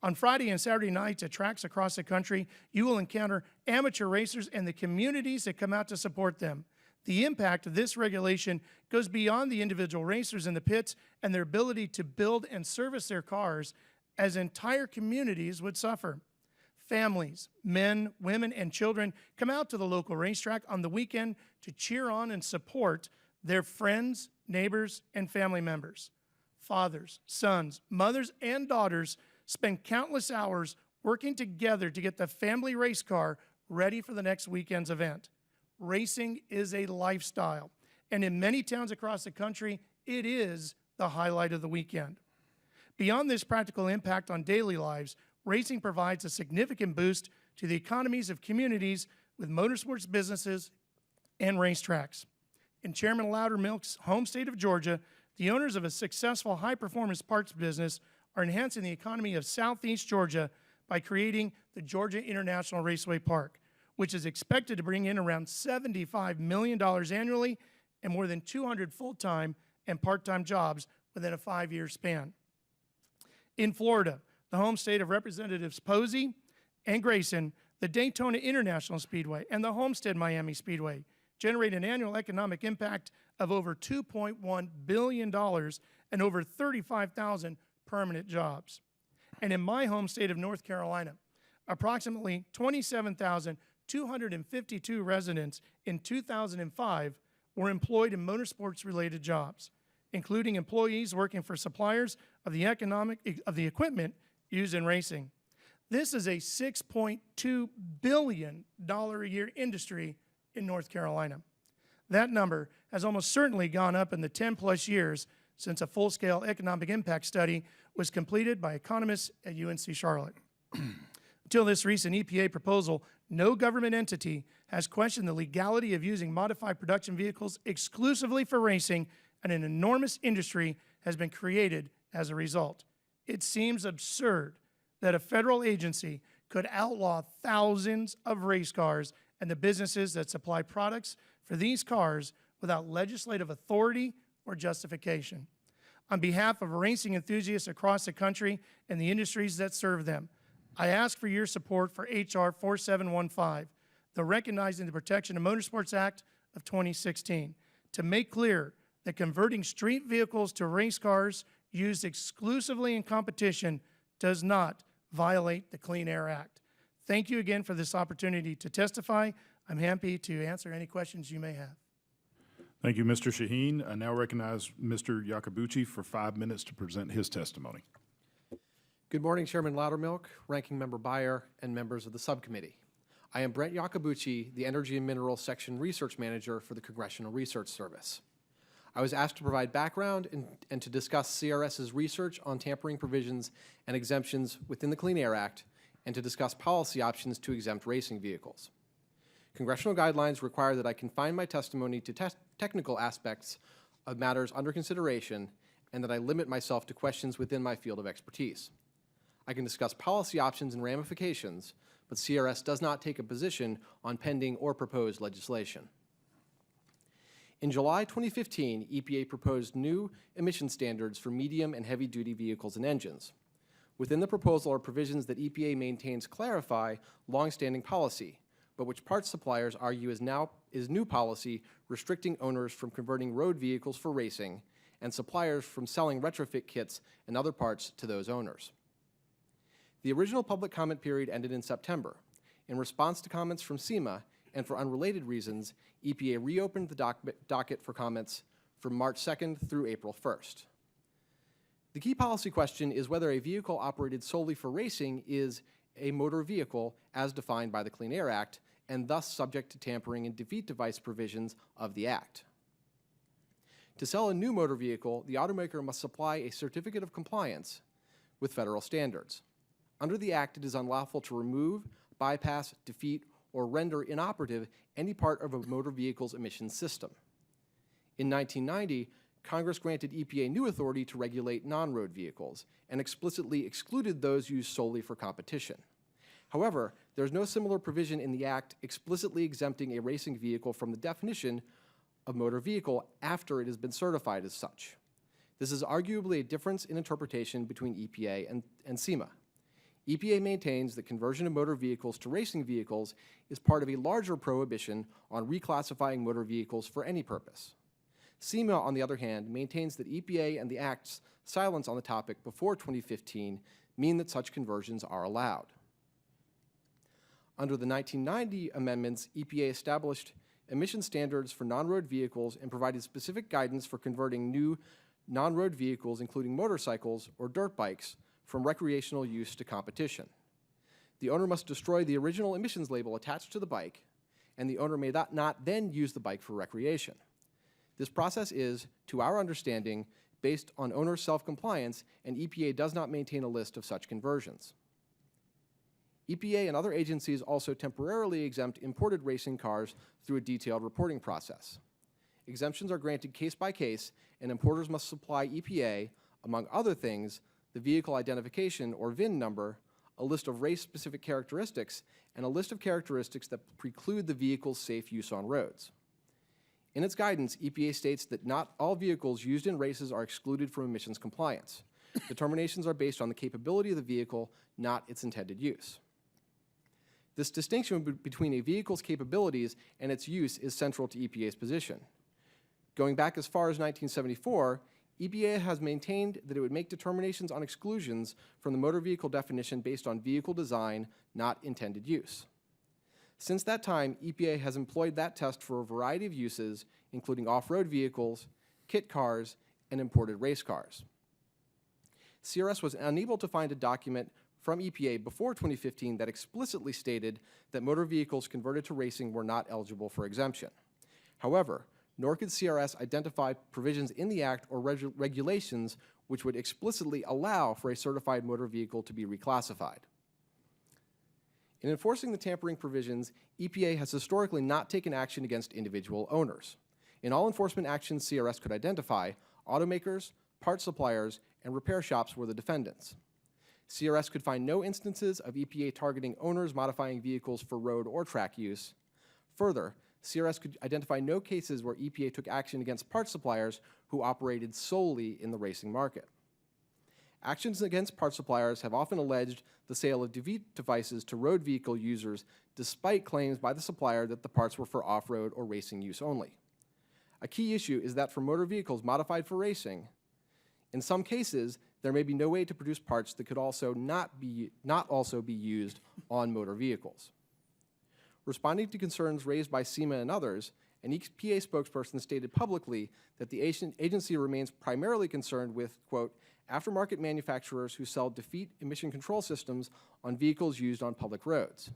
S7: On Friday and Saturday nights at tracks across the country, you will encounter amateur racers and the communities that come out to support them. The impact of this regulation goes beyond the individual racers in the pits and their ability to build and service their cars, as entire communities would suffer. Families, men, women, and children come out to the local racetrack on the weekend to cheer on and support their friends, neighbors, and family members. Fathers, sons, mothers, and daughters spend countless hours working together to get the family race car ready for the next weekend's event. Racing is a lifestyle, and in many towns across the country, it is the highlight of the weekend. Beyond this practical impact on daily lives, racing provides a significant boost to the economies of communities with motorsports businesses and racetracks. In Chairman Loudermilk's home state of Georgia, the owners of a successful high-performance parts business are enhancing the economy of southeast Georgia by creating the Georgia International Raceway Park, which is expected to bring in around $75 million annually and more than 200 full-time and part-time jobs within a 5-year span. In Florida, the home state of Representatives Posey and Grayson, the Daytona International Speedway and the Homestead Miami Speedway generate an annual economic impact of over $2.1 billion and over 35,000 permanent jobs. And in my home state of North Carolina, approximately 27,252 residents in 2005 were employed in motorsports-related jobs, including employees working for suppliers of the equipment used in racing. This is a $6.2 billion a year industry in North Carolina. That number has almost certainly gone up in the 10-plus years since a full-scale economic impact study was completed by economists at UNC Charlotte. Until this recent EPA proposal, no government entity has questioned the legality of using modified production vehicles exclusively for racing, and an enormous industry has been created as a result. It seems absurd that a federal agency could outlaw thousands of race cars and the businesses that supply products for these cars without legislative authority or justification. On behalf of racing enthusiasts across the country and the industries that serve them, I ask for your support for H.R. 4715, the Recognizing the Protection of Motorsports Act of 2016, to make clear that converting street vehicles to race cars used exclusively in competition does not violate the Clean Air Act. Thank you again for this opportunity to testify. I'm happy to answer any questions you may have.
S1: Thank you, Mr. Sheheen. I now recognize Mr. Yacobucci for 5 minutes to present his testimony.
S8: Good morning, Chairman Loudermilk, Ranking Member Byer, and members of the subcommittee. I am Brent Yacobucci, the Energy and Minerals Section Research Manager for the Congressional Research Service. I was asked to provide background and to discuss CRS's research on tampering provisions and exemptions within the Clean Air Act, and to discuss policy options to exempt racing vehicles. Congressional guidelines require that I confine my testimony to technical aspects of matters under consideration, and that I limit myself to questions within my field of expertise. I can discuss policy options and ramifications, but CRS does not take a position on pending or proposed legislation. In July 2015, EPA proposed new emission standards for medium and heavy-duty vehicles and engines. Within the proposal are provisions that EPA maintains clarify longstanding policy, but which parts suppliers argue is new policy restricting owners from converting road vehicles for racing and suppliers from selling retrofit kits and other parts to those owners. The original public comment period ended in September. In response to comments from SEMA and for unrelated reasons, EPA reopened the docket for comments from March 2nd through April 1st. The key policy question is whether a vehicle operated solely for racing is a motor vehicle as defined by the Clean Air Act, and thus subject to tampering and defeat device provisions of the Act. To sell a new motor vehicle, the automaker must supply a certificate of compliance with federal standards. Under the Act, it is unlawful to remove, bypass, defeat, or render inoperative any part of a motor vehicle's emissions system. In 1990, Congress granted EPA new authority to regulate non-road vehicles and explicitly excluded those used solely for competition. However, there is no similar provision in the Act explicitly exempting a racing vehicle from the definition of motor vehicle after it has been certified as such. This is arguably a difference in interpretation between EPA and SEMA. EPA maintains that conversion of motor vehicles to racing vehicles is part of a larger prohibition on reclassifying motor vehicles for any purpose. SEMA, on the other hand, maintains that EPA and the Act's silence on the topic before 2015 mean that such conversions are allowed. Under the 1990 amendments, EPA established emission standards for non-road vehicles and provided specific guidance for converting new non-road vehicles, including motorcycles or dirt bikes, from recreational use to competition. The owner must destroy the original emissions label attached to the bike, and the owner may not then use the bike for recreation. This process is, to our understanding, based on owner self-compliance, and EPA does not maintain a list of such conversions. EPA and other agencies also temporarily exempt imported racing cars through a detailed reporting process. Exemptions are granted case by case, and importers must supply EPA, among other things, the vehicle identification or VIN number, a list of race-specific characteristics, and a list of characteristics that preclude the vehicle's safe use on roads. In its guidance, EPA states that not all vehicles used in races are excluded from emissions compliance. Determinations are based on the capability of the vehicle, not its intended use. This distinction between a vehicle's capabilities and its use is central to EPA's position. Going back as far as 1974, EPA has maintained that it would make determinations on exclusions from the motor vehicle definition based on vehicle design, not intended use. Since that time, EPA has employed that test for a variety of uses, including off-road vehicles, kit cars, and imported race cars. CRS was unable to find a document from EPA before 2015 that explicitly stated that motor vehicles converted to racing were not eligible for exemption. However, nor could CRS identify provisions in the Act or regulations which would explicitly allow for a certified motor vehicle to be reclassified. In enforcing the tampering provisions, EPA has historically not taken action against individual owners. In all enforcement actions CRS could identify, automakers, parts suppliers, and repair shops were the defendants. CRS could find no instances of EPA targeting owners modifying vehicles for road or track use. Further, CRS could identify no cases where EPA took action against parts suppliers who operated solely in the racing market. Actions against parts suppliers have often alleged the sale of defeat devices to road vehicle users despite claims by the supplier that the parts were for off-road or racing use only. A key issue is that for motor vehicles modified for racing, in some cases, there may be no way to produce parts that could also not also be used on motor vehicles. Responding to concerns raised by SEMA and others, an EPA spokesperson stated publicly that the agency remains primarily concerned with, quote, aftermarket manufacturers who sell defeat emission control systems on vehicles used on public roads.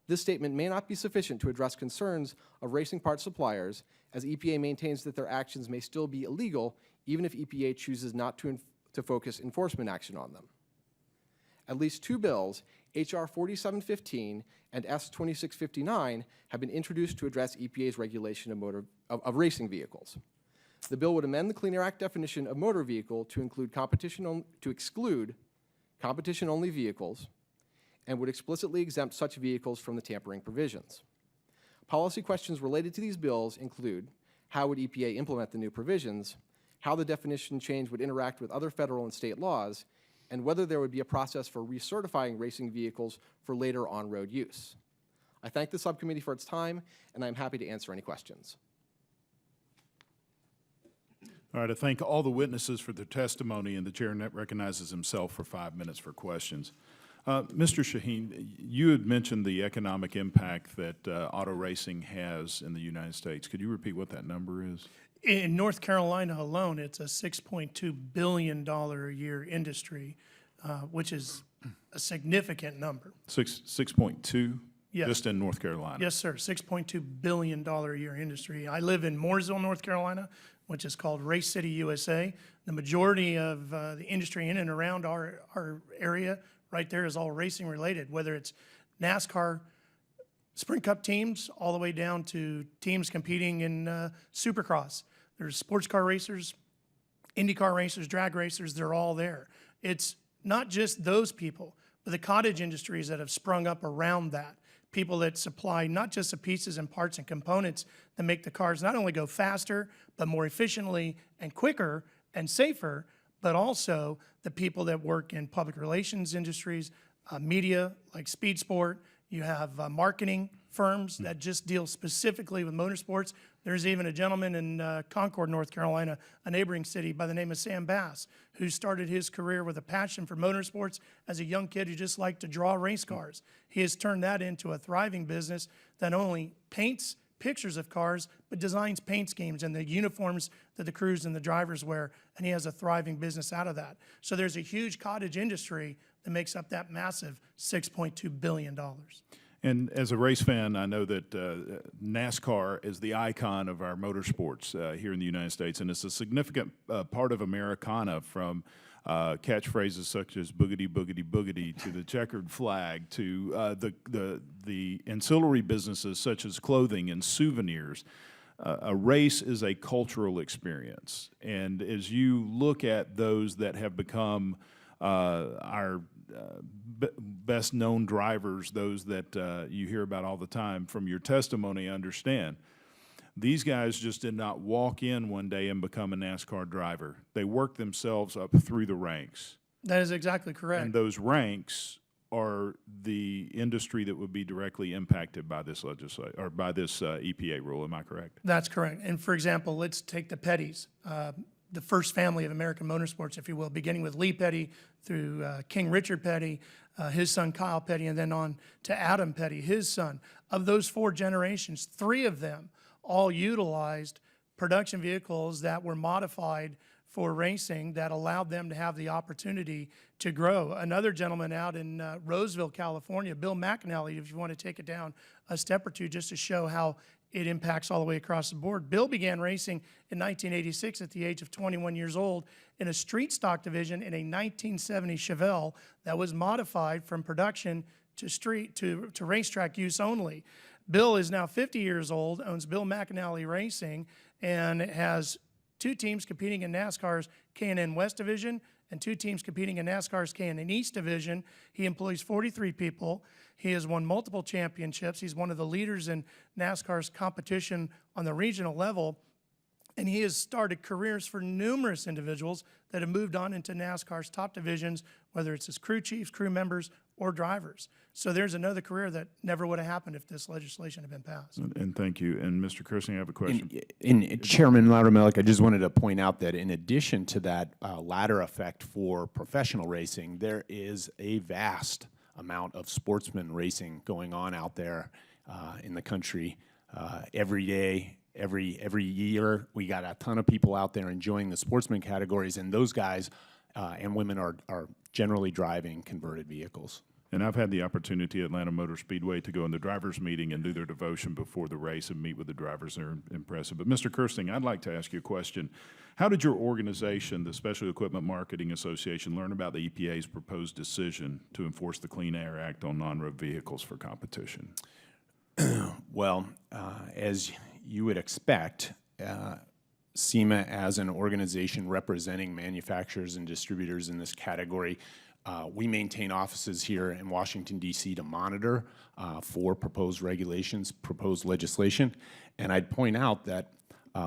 S8: This statement may not be sufficient to address concerns of racing parts suppliers, as EPA maintains that their actions may still be illegal even if EPA chooses not to focus enforcement action on them. At least two bills, H.R. 4715 and S. 2659, have been introduced to address EPA's regulation of racing vehicles. The bill would amend the Clean Air Act definition of motor vehicle to exclude competition-only vehicles and would explicitly exempt such vehicles from the tampering provisions. Policy questions related to these bills include how would EPA implement the new provisions, how the definition change would interact with other federal and state laws, and whether there would be a process for recertifying racing vehicles for later on-road use. I thank the subcommittee for its time, and I'm happy to answer any questions.
S1: All right, I thank all the witnesses for their testimony, and the chair recognizes himself for 5 minutes for questions. Mr. Sheheen, you had mentioned the economic impact that auto racing has in the United States. Could you repeat what that number is?
S7: In North Carolina alone, it's a $6.2 billion a year industry, which is a significant number.
S1: 6.2?
S7: Yes.
S1: Just in North Carolina?
S7: Yes, sir, $6.2 billion a year industry. I live in Mooresville, North Carolina, which is called Race City, USA. The majority of the industry in and around our area right there is all racing related, whether it's NASCAR Sprint Cup teams all the way down to teams competing in Supercross. There's sports car racers, IndyCar racers, drag racers, they're all there. It's not just those people, but the cottage industries that have sprung up around that. People that supply not just the pieces and parts and components that make the cars not only go faster, but more efficiently and quicker and safer, but also the people that work in public relations industries, media like Speed Sport. You have marketing firms that just deal specifically with motorsports. There's even a gentleman in Concord, North Carolina, a neighboring city by the name of Sam Bass, who started his career with a passion for motorsports as a young kid who just liked to draw race cars. He has turned that into a thriving business that not only paints pictures of cars, but designs paint schemes and the uniforms that the crews and the drivers wear, and he has a thriving business out of that. So there's a huge cottage industry that makes up that massive $6.2 billion.
S1: And as a race fan, I know that NASCAR is the icon of our motorsports here in the United States, and it's a significant part of Americana, from catchphrases such as boogity, boogity, boogity to the checkered flag to the ancillary businesses such as clothing and souvenirs. A race is a cultural experience, and as you look at those that have become our best known drivers, those that you hear about all the time from your testimony, understand these guys just did not walk in one day and become a NASCAR driver. They worked themselves up through the ranks.
S7: That is exactly correct.
S1: And those ranks are the industry that would be directly impacted by this legislation or by this EPA rule. Am I correct?
S7: That's correct. And for example, let's take the Petties, the first family of American motorsports, if you will, beginning with Lee Petty through King Richard Petty, his son Kyle Petty, and then on to Adam Petty, his son. Of those four generations, three of them all utilized production vehicles that were modified for racing that allowed them to have the opportunity to grow. Another gentleman out in Roseville, California, Bill McAnally, if you want to take it down a step or two just to show how it impacts all the way across the board. Bill began racing in 1986 at the age of 21 years old in a street stock division in a 1970 Chevelle that was modified from production to street to racetrack use only. Bill is now 50 years old, owns Bill McAnally Racing, and has two teams competing in NASCAR's K&N West Division and two teams competing in NASCAR's K&N East Division. He employs 43 people. He has won multiple championships. He's one of the leaders in NASCAR's competition on the regional level. And he has started careers for numerous individuals that have moved on into NASCAR's top divisions, whether it's as crew chiefs, crew members, or drivers. So there's another career that never would have happened if this legislation had been passed.
S1: And thank you. And Mr. Kersting, I have a question.
S6: And Chairman Loudermilk, I just wanted to point out that in addition to that ladder effect for professional racing, there is a vast amount of sportsman racing going on out there in the country every day. Every year, we got a ton of people out there enjoying the sportsman categories, and those guys and women are generally driving converted vehicles.
S1: And I've had the opportunity at Atlanta Motor Speedway to go in the drivers' meeting and do their devotion before the race and meet with the drivers. They're impressive. But Mr. Kersting, I'd like to ask you a question. How did your organization, the Special Equipment Marketing Association, learn about the EPA's proposed decision to enforce the Clean Air Act on non-road vehicles for competition?
S6: Well, as you would expect, SEMA, as an organization representing manufacturers and distributors in this category, we maintain offices here in Washington, D.C. to monitor for proposed regulations, proposed legislation. And I'd point out that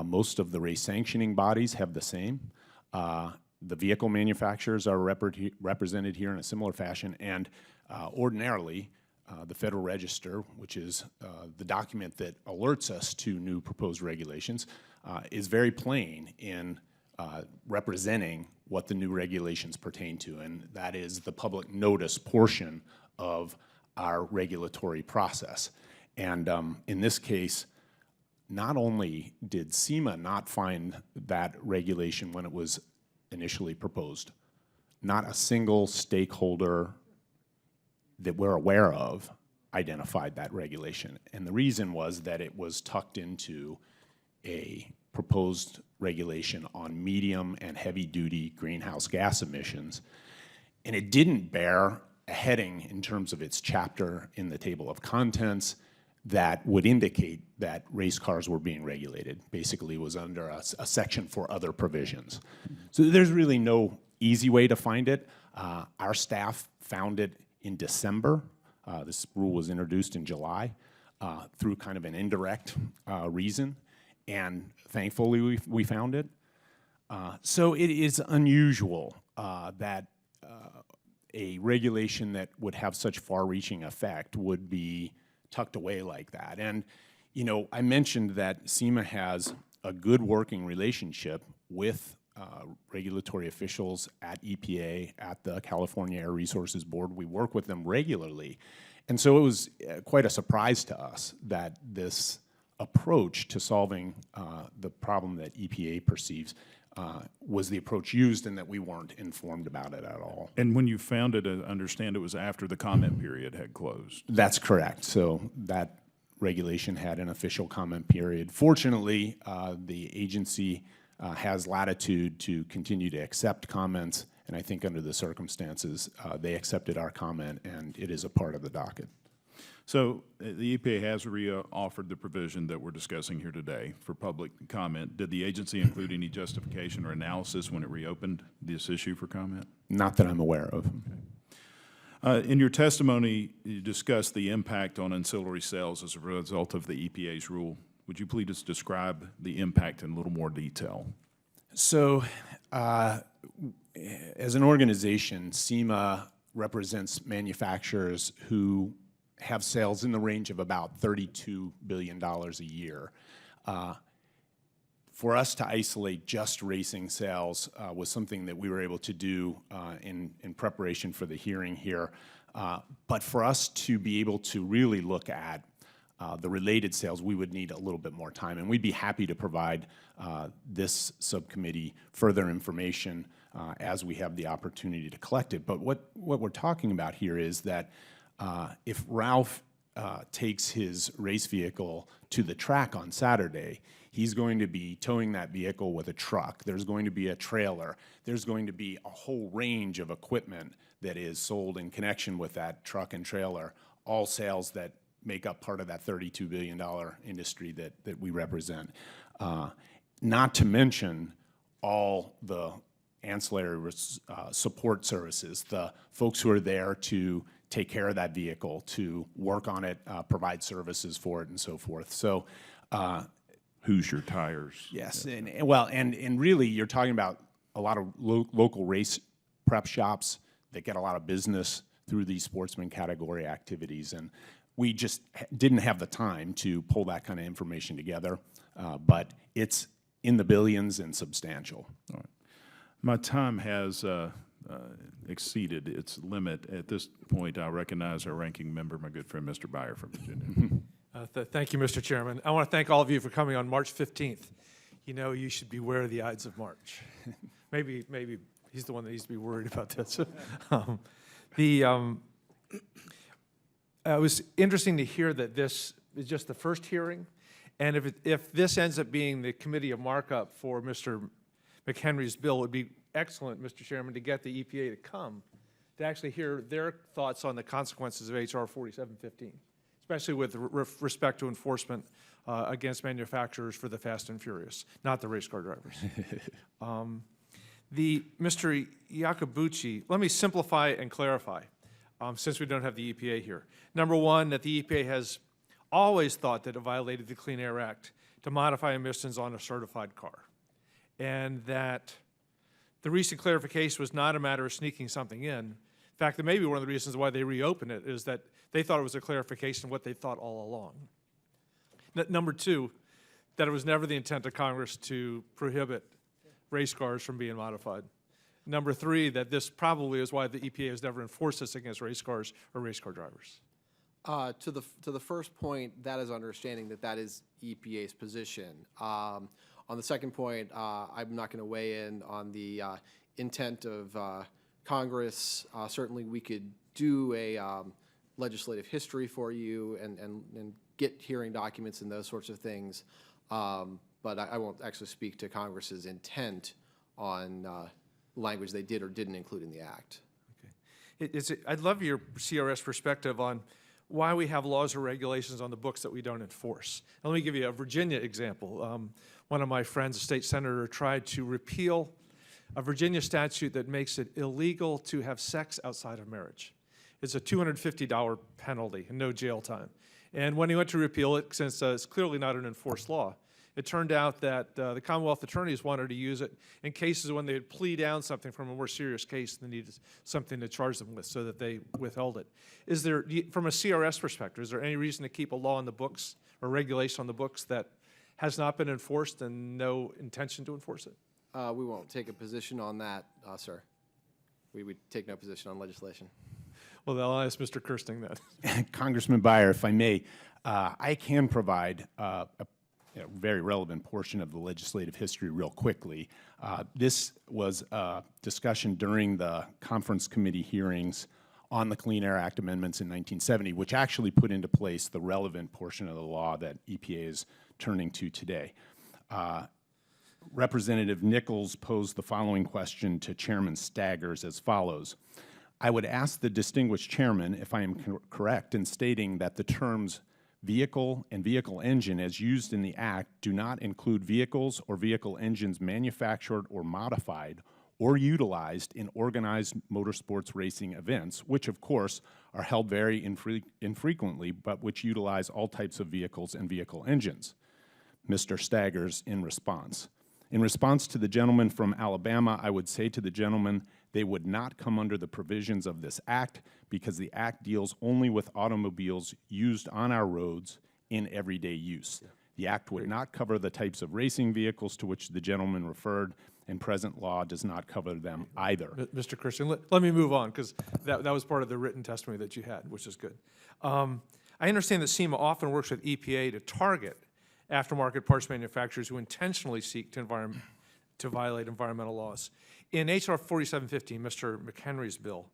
S6: most of the race sanctioning bodies have the same. The vehicle manufacturers are represented here in a similar fashion, and ordinarily, the Federal Register, which is the document that alerts us to new proposed regulations, is very plain in representing what the new regulations pertain to, and that is the public notice portion of our regulatory process. And in this case, not only did SEMA not find that regulation when it was initially proposed, not a single stakeholder that we're aware of identified that regulation. And the reason was that it was tucked into a proposed regulation on medium and heavy-duty greenhouse gas emissions, and it didn't bear a heading in terms of its chapter in the table of contents. that would indicate that race cars were being regulated. Basically, it was under a section for other provisions. So there's really no easy way to find it. Our staff found it in December. This rule was introduced in July through kind of an indirect reason, and thankfully we found it. So it is unusual that a regulation that would have such far-reaching effect would be tucked away like that. And, you know, I mentioned that SEMA has a good working relationship with regulatory officials at EPA, at the California Air Resources Board. We work with them regularly. And so it was quite a surprise to us that this approach to solving the problem that EPA perceives was the approach used, and that we weren't informed about it at all.
S1: And when you found it, I understand it was after the comment period had closed.
S6: That's correct. So that regulation had an official comment period. Fortunately, the agency has latitude to continue to accept comments, and I think under the circumstances, they accepted our comment, and it is a part of the docket.
S1: So the EPA has offered the provision that we're discussing here today for public comment. Did the agency include any justification or analysis when it reopened this issue for comment?
S6: Not that I'm aware of.
S1: In your testimony, you discussed the impact on ancillary sales as a result of the EPA's rule. Would you please describe the impact in a little more detail?
S6: So, as an organization, SEMA represents manufacturers who have sales in the range of about $32 billion a year. For us to isolate just racing sales was something that we were able to do in preparation for the hearing here. But for us to be able to really look at the related sales, we would need a little bit more time. And we'd be happy to provide this subcommittee further information as we have the opportunity to collect it. But what we're talking about here is that if Ralph takes his race vehicle to the track on Saturday, he's going to be towing that vehicle with a truck. There's going to be a trailer. There's going to be a whole range of equipment that is sold in connection with that truck and trailer, all sales that make up part of that $32 billion industry that we represent. Not to mention all the ancillary support services, the folks who are there to take care of that vehicle, to work on it, provide services for it, and so forth. So,
S1: Hoosier Tires.
S6: yes, and really, you're talking about a lot of local race prep shops that get a lot of business through these sportsman category activities, and we just didn't have the time to pull that kind of information together, but it's in the billions and substantial.
S1: All right. My time has exceeded its limit. At this point, I recognize our ranking member, my good friend, Mr. Byer from Virginia.
S2: Thank you, Mr. Chairman. I want to thank all of you for coming on March 15th. You know, you should beware of the Ides of March. Maybe he's the one that needs to be worried about this. It was interesting to hear that this is just the first hearing, and if this ends up being the committee of markup for Mr. McHenry's bill, it would be excellent, Mr. Chairman, to get the EPA to come to actually hear their thoughts on the consequences of H.R. 4715, especially with respect to enforcement against manufacturers for the fast and furious, not the race car drivers. Mr. Yacobucci, let me simplify and clarify, since we don't have the EPA here. Number one, that the EPA has always thought that it violated the Clean Air Act to modify emissions on a certified car, and that the recent clarification was not a matter of sneaking something in. In fact, that may be one of the reasons why they reopened it is that they thought it was a clarification of what they thought all along. Number two, that it was never the intent of Congress to prohibit race cars from being modified. Number three, that this probably is why the EPA has never enforced this against race cars or race car drivers.
S8: To the first point, that is understanding that is EPA's position. On the second point, I'm not going to weigh in on the intent of Congress. Certainly, we could do a legislative history for you and get hearing documents and those sorts of things, but I won't actually speak to Congress's intent on language they did or didn't include in the act.
S2: Okay. I'd love your CRS perspective on why we have laws or regulations on the books that we don't enforce. And let me give you a Virginia example. One of my friends, a state senator, tried to repeal a Virginia statute that makes it illegal to have sex outside of marriage. It's a $250 penalty and no jail time. And when he went to repeal it, since it's clearly not an enforced law, it turned out that the Commonwealth attorneys wanted to use it in cases when they would plea down something from a more serious case and needed something to charge them with, so that they withheld it. Is there, from a CRS perspective, is there any reason to keep a law on the books or regulation on the books that has not been enforced and no intention to enforce it?
S8: We won't take a position on that, sir. We would take no position on legislation.
S2: Well, then I'll ask Mr. Kersting then.
S6: Congressman Beyer, if I may, I can provide a very relevant portion of the legislative history real quickly. This was a discussion during the conference committee hearings on the Clean Air Act amendments in 1970, which actually put into place the relevant portion of the law that EPA is turning to today. Representative Nichols posed the following question to Chairman Staggers as follows. I would ask the distinguished chairman if I am correct in stating that the terms vehicle and vehicle engine as used in the Act do not include vehicles or vehicle engines manufactured or modified or utilized in organized motorsports racing events, which of course are held very infrequently, but which utilize all types of vehicles and vehicle engines. Mr. Staggers in response. In response to the gentleman from Alabama, I would say to the gentleman, they would not come under the provisions of this Act because the Act deals only with automobiles used on our roads in everyday use. Yeah. The Act would not cover the types of racing vehicles to which the gentleman referred, and present law does not cover them either.
S2: Mr. Kersting, let me move on, because that was part of the written testimony that you had, which is good. I understand that SEMA often works with EPA to target aftermarket parts manufacturers who intentionally seek to violate environmental laws. In H.R. 4715, Mr. McHenry's bill,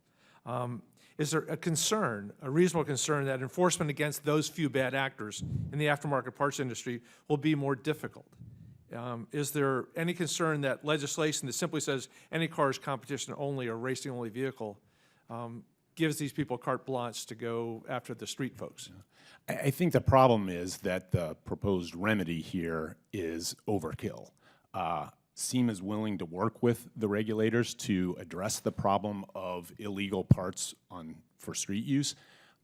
S2: is there a concern, a reasonable concern, that enforcement against those few bad actors in the aftermarket parts industry will be more difficult? Is there any concern that legislation that simply says any car is competition only or racing only vehicle gives these people carte blanche to go after the street folks?
S6: I think the problem is that the proposed remedy here is overkill. SEMA is willing to work with the regulators to address the problem of illegal parts for street use,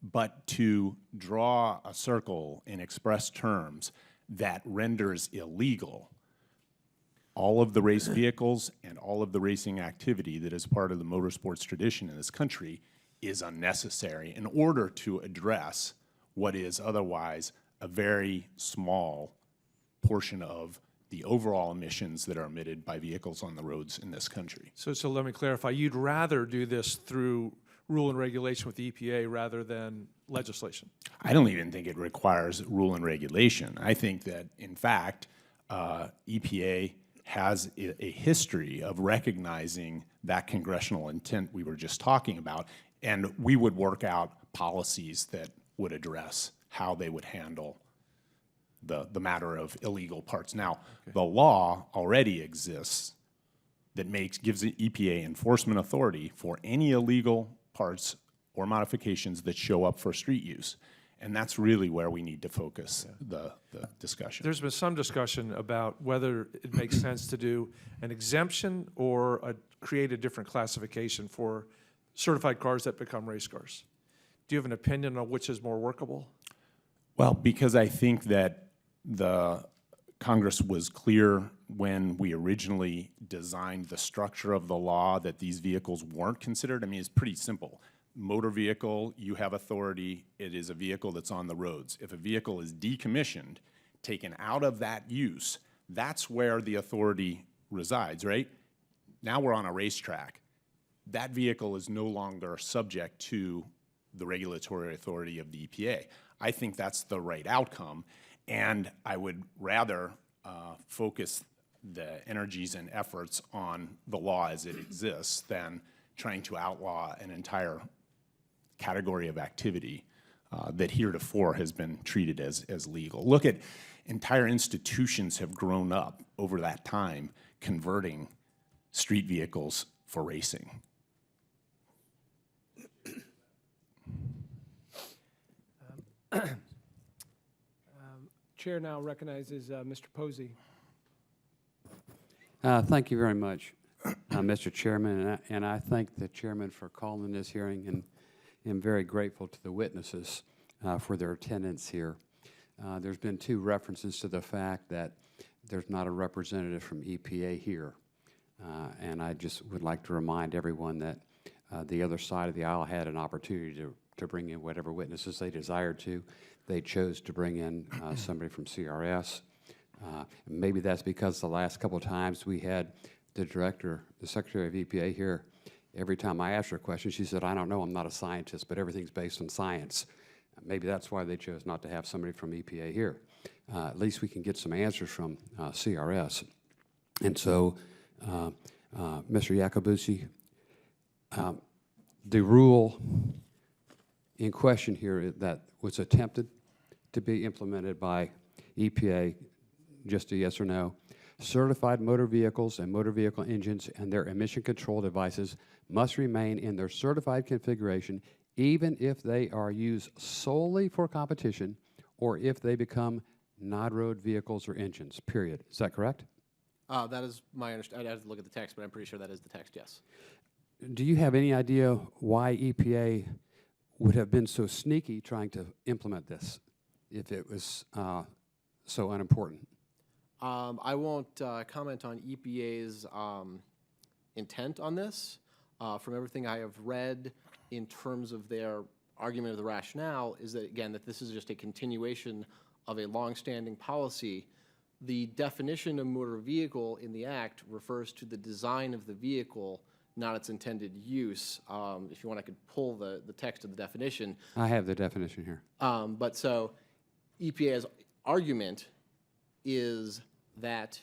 S6: but to draw a circle in express terms that renders illegal all of the race vehicles and all of the racing activity that is part of the motorsports tradition in this country is unnecessary in order to address what is otherwise a very small portion of the overall emissions that are emitted by vehicles on the roads in this country.
S2: So let me clarify. You'd rather do this through rule and regulation with the EPA rather than legislation?
S6: I don't even think it requires rule and regulation. I think that, in fact, EPA has a history of recognizing that congressional intent we were just talking about, and we would work out policies that would address how they would handle the matter of illegal parts. Now, the law already exists that gives the EPA enforcement authority for any illegal parts or modifications that show up for street use. And that's really where we need to focus the discussion.
S2: There's been some discussion about whether it makes sense to do an exemption or create a different classification for certified cars that become race cars. Do you have an opinion on which is more workable?
S6: Well, because I think that the Congress was clear when we originally designed the structure of the law that these vehicles weren't considered. I mean, it's pretty simple. Motor vehicle, you have authority. It is a vehicle that's on the roads. If a vehicle is decommissioned, taken out of that use, that's where the authority resides, right? Now we're on a racetrack. That vehicle is no longer subject to the regulatory authority of the EPA. I think that's the right outcome, and I would rather focus the energies and efforts on the law as it exists than trying to outlaw an entire category of activity that heretofore has been treated as legal. Look at entire institutions have grown up over that time converting street vehicles for racing.
S9: Chair now recognizes Mr. Posey.
S10: Thank you very much, Mr. Chairman, and I thank the chairman for calling this hearing, and am very grateful to the witnesses for their attendance here. There's been 2 references to the fact that there's not a representative from EPA here, and I just would like to remind everyone that the other side of the aisle had an opportunity to bring in whatever witnesses they desired to. They chose to bring in somebody from CRS. Maybe that's because the last couple of times we had the Secretary of EPA here, every time I asked her a question, she said, I don't know, I'm not a scientist, but everything's based on science. Maybe that's why they chose not to have somebody from EPA here. At least we can get some answers from CRS. And so, Mr. Yacobucci, the rule in question here that was attempted to be implemented by EPA, just a yes or no, certified motor vehicles and motor vehicle engines and their emission control devices must remain in their certified configuration even if they are used solely for competition or if they become non-road vehicles or engines, period. Is that correct?
S8: That is my understanding. I'd have to look at the text, but I'm pretty sure that is the text, yes.
S10: Do you have any idea why EPA would have been so sneaky trying to implement this if it was so unimportant?
S8: I won't comment on EPA's intent on this. From everything I have read in terms of their argument of the rationale is that, again, that this is just a continuation of a longstanding policy. The definition of motor vehicle in the Act refers to the design of the vehicle, not its intended use. If you want, I could pull the text of the definition.
S10: I have the definition here.
S8: But so EPA's argument is that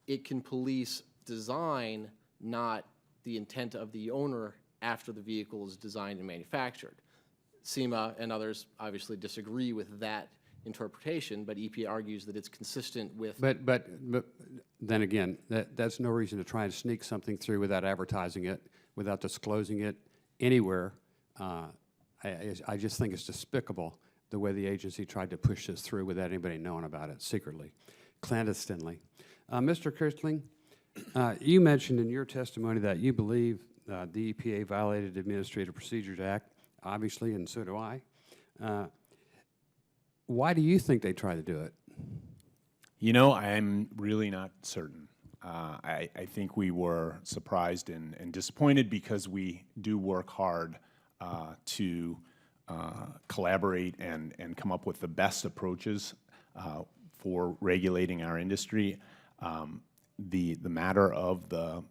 S8: it can police design, not the intent of the owner after the vehicle is designed and manufactured. SEMA and others obviously disagree with that interpretation, but EPA argues that it's consistent with.
S10: But then again, that's no reason to try and sneak something through without advertising it, without disclosing it anywhere. I just think it's despicable the way the agency tried to push this through without anybody knowing about it secretly, clandestinely. Mr. Kersting, you mentioned in your testimony that you believe the EPA violated the Administrative Procedures Act, obviously, and so do I. Why do you think they tried to do it?
S6: You know, I'm really not certain. I think we were surprised and disappointed because we do work hard to collaborate and come up with the best approaches for regulating our industry. The matter of the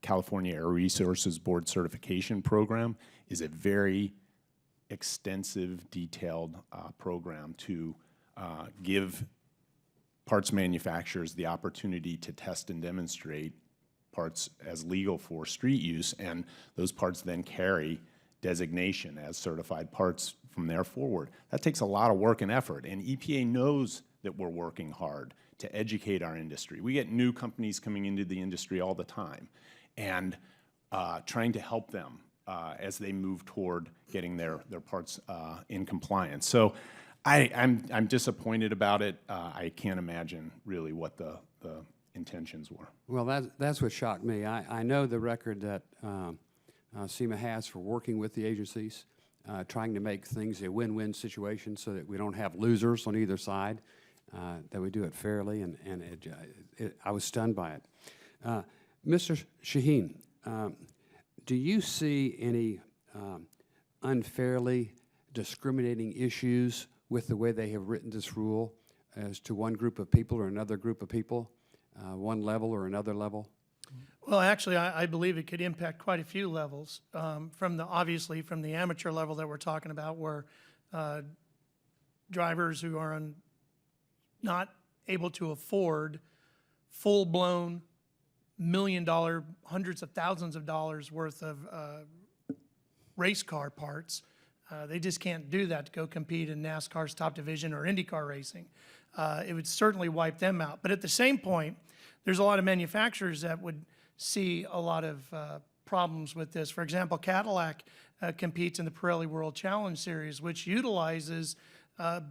S6: California Air Resources Board certification program is a very extensive, detailed program to give parts manufacturers the opportunity to test and demonstrate parts as legal for street use, and those parts then carry designation as certified parts from there forward. That takes a lot of work and effort, and EPA knows that we're working hard to educate our industry. We get new companies coming into the industry all the time, and trying to help them as they move toward getting their parts in compliance. So I'm disappointed about it. I can't imagine really what the intentions were.
S10: Well, that's what shocked me. I know the record that SEMA has for working with the agencies, trying to make things a win-win situation so that we don't have losers on either side, that we do it fairly, and I was stunned by it. Mr. Sheheen, do you see any unfairly discriminating issues with the way they have written this rule as to one group of people or another group of people, one level or another level?
S7: Well, actually, I believe it could impact quite a few levels. Obviously, from the amateur level that we're talking about, where drivers who are not able to afford full-blown $1 million, hundreds of thousands of dollars worth of race car parts. They just can't do that to go compete in NASCAR's top division or IndyCar racing. It would certainly wipe them out. But at the same point, there's a lot of manufacturers that would see a lot of problems with this. For example, Cadillac competes in the Pirelli World Challenge Series, which utilizes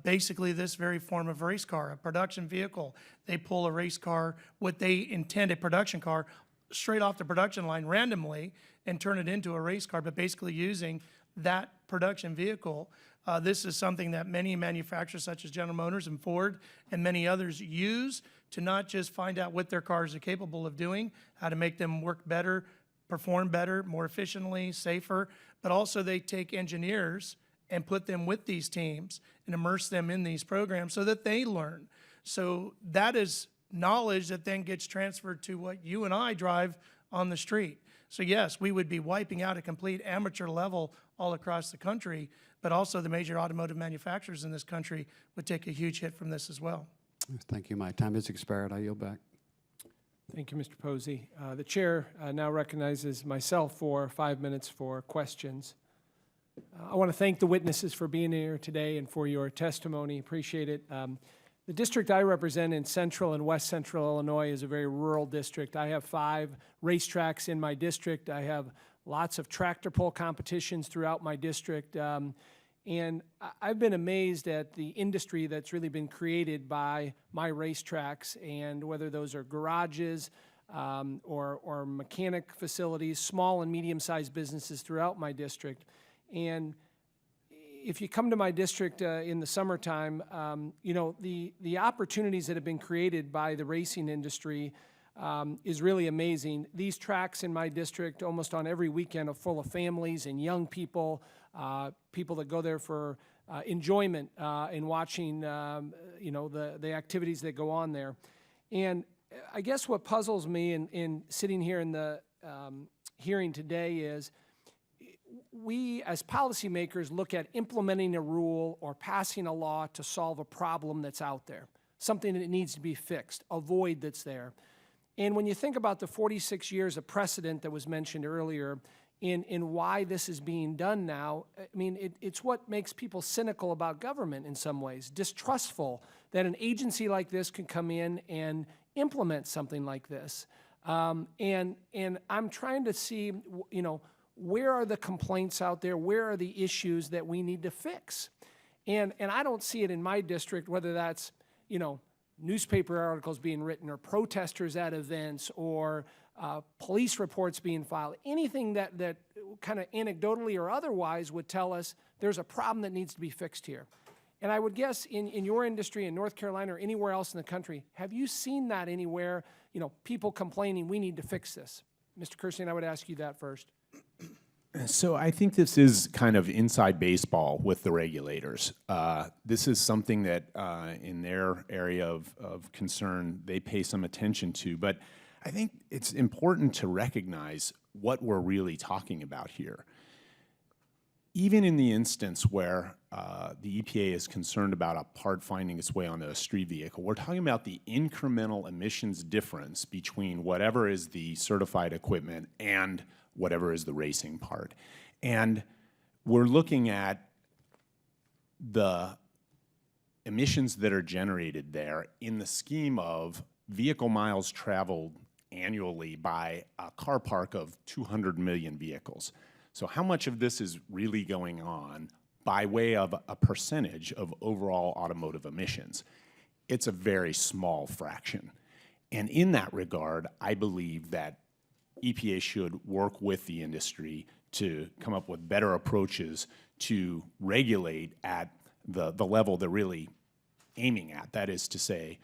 S7: basically this very form of race car, a production vehicle. They pull a race car, what they intend, a production car, straight off the production line randomly and turn it into a race car, but basically using that production vehicle. This is something that many manufacturers such as General Motors and Ford and many others use to not just find out what their cars are capable of doing, how to make them work better, perform better, more efficiently, safer, but also they take engineers and put them with these teams and immerse them in these programs so that they learn. So that is knowledge that then gets transferred to what you and I drive on the street. So yes, we would be wiping out a complete amateur level all across the country, but also the major automotive manufacturers in this country would take a huge hit from this as well.
S10: Thank you. My time has expired. I yield back.
S9: Thank you, Mr. Posey. The chair now recognizes myself for 5 minutes for questions. I want to thank the witnesses for being here today and for your testimony. Appreciate it. The district I represent in central and west central Illinois is a very rural district. I have 5 racetracks in my district. I have lots of tractor pull competitions throughout my district. And I've been amazed at the industry that's really been created by my racetracks, and whether those are garages or mechanic facilities, small and medium-sized businesses throughout my district. And if you come to my district in the summertime, you know, the opportunities that have been created by the racing industry is really amazing. These tracks in my district, almost on every weekend, are full of families and young people, people that go there for enjoyment in watching, you know, the activities that go on there. And I guess what puzzles me in sitting here in the hearing today is we as policymakers look at implementing a rule or passing a law to solve a problem that's out there, something that needs to be fixed, a void that's there. And when you think about the 46 years of precedent that was mentioned earlier in why this is being done now, I mean, it's what makes people cynical about government in some ways, distrustful that an agency like this can come in and implement something like this. And I'm trying to see, you know, where are the complaints out there? Where are the issues that we need to fix? And I don't see it in my district, whether that's, you know, newspaper articles being written or protesters at events or police reports being filed, anything that kind of anecdotally or otherwise would tell us there's a problem that needs to be fixed here. And I would guess in your industry in North Carolina or anywhere else in the country, have you seen that anywhere, you know, people complaining we need to fix this? Mr. Kersting, I would ask you that first.
S6: So I think this is kind of inside baseball with the regulators. This is something that in their area of concern they pay some attention to, but I think it's important to recognize what we're really talking about here. Even in the instance where the EPA is concerned about a part finding its way onto a street vehicle, we're talking about the incremental emissions difference between whatever is the certified equipment and whatever is the racing part. And we're looking at the emissions that are generated there in the scheme of vehicle miles traveled annually by a car park of 200 million vehicles. So how much of this is really going on by way of a percentage of overall automotive emissions? It's a very small fraction. And in that regard, I believe that EPA should work with the industry to come up with better approaches to regulate at the level they're really aiming at. That is to say,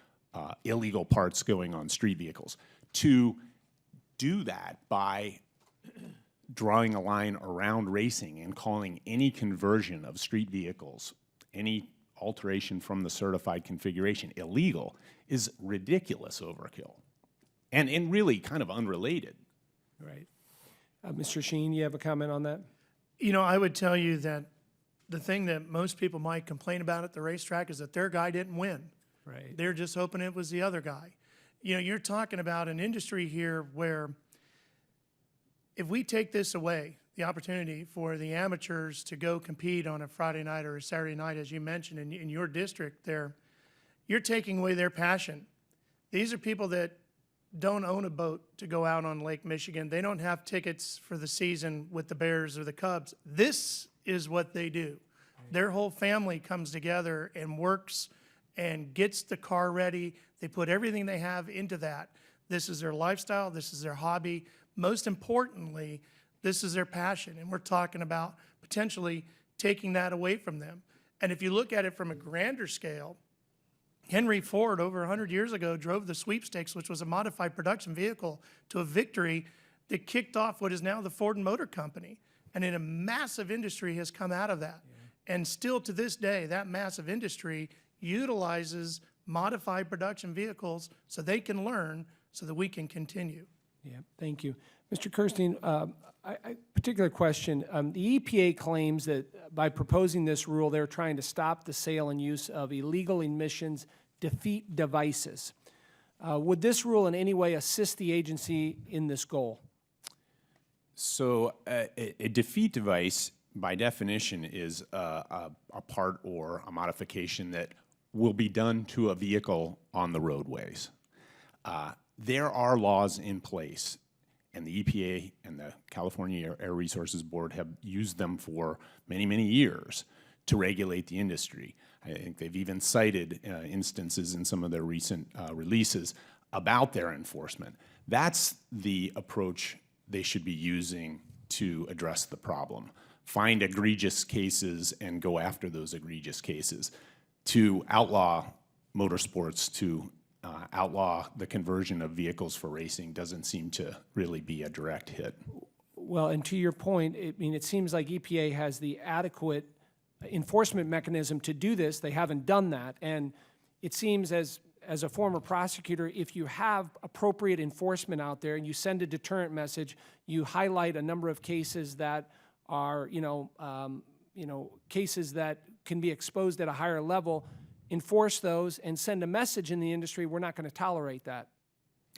S6: illegal parts going on street vehicles. To do that by drawing a line around racing and calling any conversion of street vehicles, any alteration from the certified configuration illegal is ridiculous overkill and really kind of unrelated.
S9: Right. Mr. Sheheen, you have a comment on that?
S7: You know, I would tell you that the thing that most people might complain about at the racetrack is that their guy didn't win.
S9: Right.
S7: They're just hoping it was the other guy. You know, you're talking about an industry here where if we take this away, the opportunity for the amateurs to go compete on a Friday night or a Saturday night, as you mentioned in your district there, you're taking away their passion. These are people that don't own a boat to go out on Lake Michigan. They don't have tickets for the season with the Bears or the Cubs. This is what they do. Their whole family comes together and works and gets the car ready. They put everything they have into that. This is their lifestyle. This is their hobby. Most importantly, this is their passion. And we're talking about potentially taking that away from them. And if you look at it from a grander scale, Henry Ford, over 100 years ago, drove the sweepstakes, which was a modified production vehicle, to a victory that kicked off what is now the Ford Motor Company. And a massive industry has come out of that. Yeah. And still to this day, that massive industry utilizes modified production vehicles so they can learn so that we can continue.
S9: Yeah, thank you. Mr. Kersting, particular question. The EPA claims that by proposing this rule, they're trying to stop the sale and use of illegal emissions defeat devices. Would this rule in any way assist the agency in this goal?
S6: So a defeat device, by definition, is a part or a modification that will be done to a vehicle on the roadways. There are laws in place, and the EPA and the California Air Resources Board have used them for many, many years to regulate the industry. I think they've even cited instances in some of their recent releases about their enforcement. That's the approach they should be using to address the problem. Find egregious cases and go after those egregious cases. To outlaw motorsports, to outlaw the conversion of vehicles for racing doesn't seem to really be a direct hit.
S9: Well, and to your point, it seems like EPA has the adequate enforcement mechanism to do this. They haven't done that. And it seems as a former prosecutor, if you have appropriate enforcement out there and you send a deterrent message, you highlight a number of cases that are, cases that can be exposed at a higher level, enforce those and send a message in the industry, we're not going to tolerate that.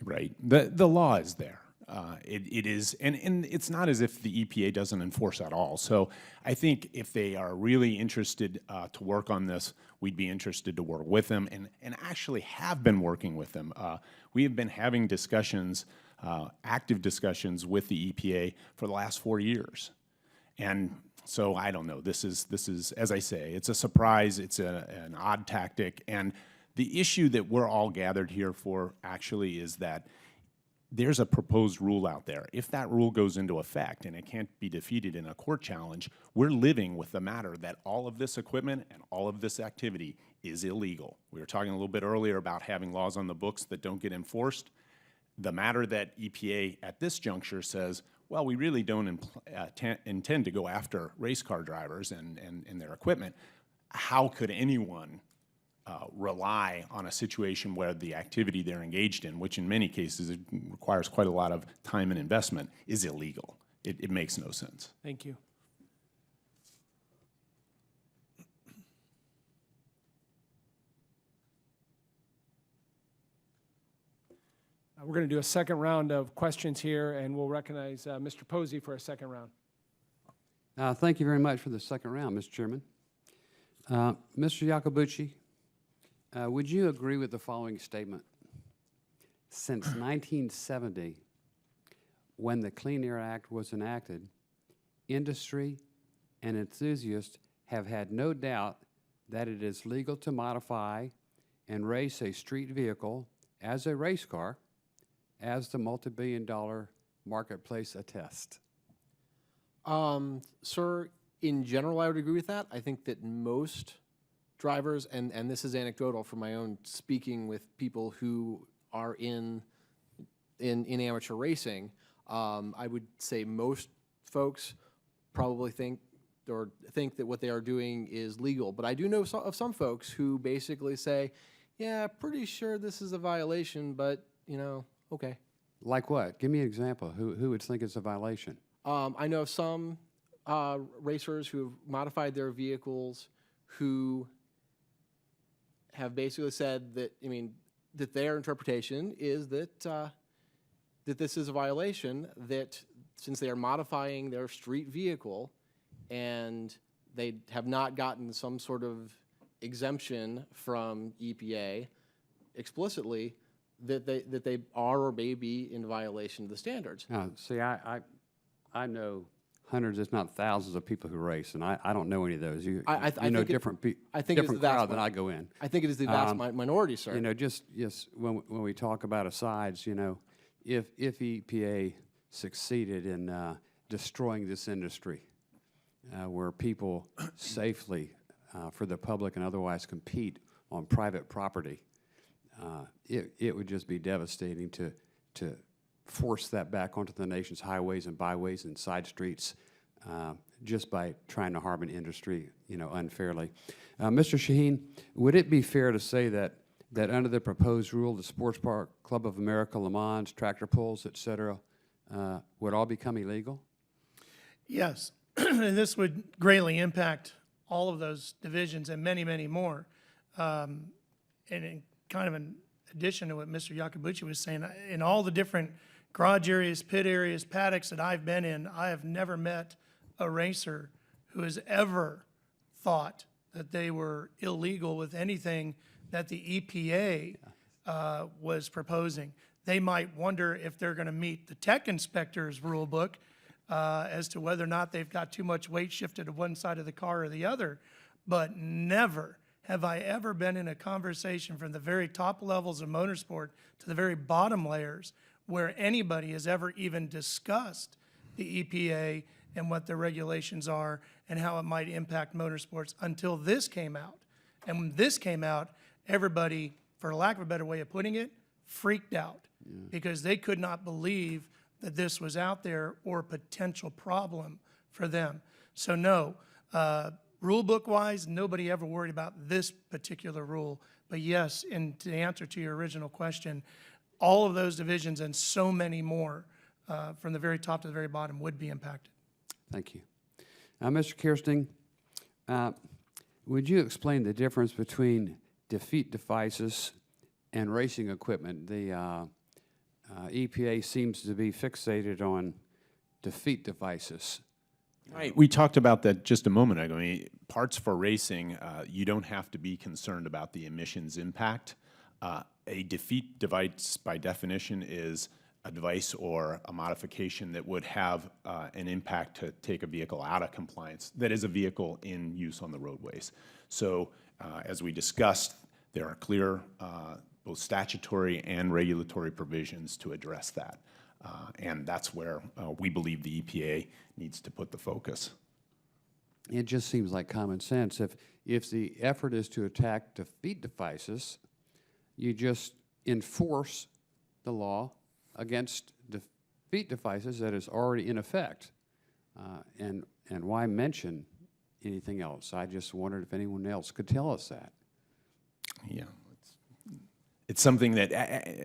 S6: Right. The law is there. It is, and it's not as if the EPA doesn't enforce at all. So I think if they are really interested to work on this, we'd be interested to work with them and actually have been working with them. We have been having discussions, active discussions with the EPA for the last 4 years. And so I don't know, this is, as I say, it's a surprise, it's an odd tactic. And the issue that we're all gathered here for actually is that there's a proposed rule out there. If that rule goes into effect and it can't be defeated in a court challenge, we're living with the matter that all of this equipment and all of this activity is illegal. We were talking a little bit earlier about having laws on the books that don't get enforced. The matter that EPA at this juncture says, well, we really don't intend to go after race car drivers and their equipment. How could anyone rely on a situation where the activity they're engaged in, which in many cases it requires quite a lot of time and investment, is illegal? It makes no sense.
S9: Thank you. We're going to do a second round of questions here, and we'll recognize Mr. Posey for a second round.
S10: Thank you very much for the second round, Mr. Chairman. Mr. Yacobucci, would you agree with the following statement? Since 1970, when the Clean Air Act was enacted, industry and enthusiasts have had no doubt that it is legal to modify and race a street vehicle as a race car, as the multi-billion-dollar marketplace attests.
S8: Sir, in general, I would agree with that. I think that most drivers, and this is anecdotal from my own speaking with people who are in amateur racing, I would say most folks probably think that what they are doing is legal. But I do know of some folks who basically say, yeah, pretty sure this is a violation, but, okay.
S10: Like what? Give me an example. Who would think it's a violation?
S8: I know of some racers who have modified their vehicles who have basically said that, that their interpretation is that that this is a violation, that since they are modifying their street vehicle and they have not gotten some sort of exemption from EPA explicitly, that they are or may be in violation of the standards.
S10: See, I know hundreds, if not thousands, of people who race, and I don't know any of those. You know
S8: think it-
S10: different
S8: I think it's
S10: different
S8: the vast
S10: crowd than
S8: mi-
S10: I go in.
S8: I think it is the vast minority, sir.
S10: You know, just when we talk about asides, you know, if EPA succeeded in destroying this industry, where people safely, for the public and otherwise, compete on private property, it would just be devastating to force that back onto the nation's highways and byways and side streets just by trying to harm an industry, you know, unfairly. Mr. Sheheen, would it be fair to say that under the proposed rule, the Sports Park Club of America, Le Mans, tractor pulls, et cetera, would all become illegal?
S7: Yes, and this would greatly impact all of those divisions and many, many more. And in kind of an addition to what Mr. Yacobucci was saying, in all the different garage areas, pit areas, paddocks that I've been in, I have never met a racer who has ever thought that they were illegal with anything that the EPA was proposing. They might wonder if they're going to meet the tech inspector's rule book as to whether or not they've got too much weight shifted to one side of the car or the other, but never have I ever been in a conversation from the very top levels of motorsport to the very bottom layers where anybody has ever even discussed the EPA and what their regulations are and how it might impact motorsports until this came out. And when this came out, everybody, for lack of a better way of putting it, freaked out because they could not believe that this was out there or a potential problem for them. So no, rule book wise, nobody ever worried about this particular rule. But yes, and to answer to your original question, all of those divisions and so many more from the very top to the very bottom would be impacted.
S10: Thank you. Mr. Kersting, would you explain the difference between defeat devices and racing equipment? The EPA seems to be fixated on defeat devices.
S6: Right. We talked about that just a moment ago. I mean, parts for racing, you don't have to be concerned about the emissions impact. A defeat device, by definition, is a device or a modification that would have an impact to take a vehicle out of compliance that is a vehicle in use on the roadways. So as we discussed, there are clear both statutory and regulatory provisions to address that. And that's where we believe the EPA needs to put the focus.
S10: It just seems like common sense. If the effort is to attack defeat devices, you just enforce the law against defeat devices that is already in effect. And why mention anything else? I just wondered if anyone else could tell us that.
S6: Yeah. It's something that,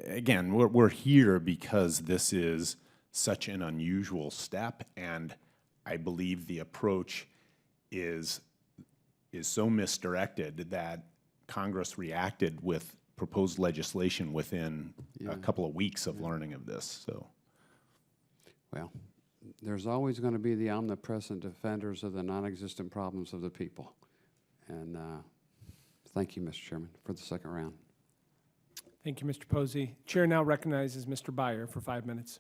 S6: again, we're here because this is such an unusual step, and I believe the approach is so misdirected that Congress reacted with proposed legislation within a couple of weeks of learning of this. So,
S10: Well, there's always going to be the omnipresent defenders of the non-existent problems of the people. And thank you, Mr. Chairman, for the second round.
S9: Thank you, Mr. Posey. Chair now recognizes Mr. Byer for 5 minutes.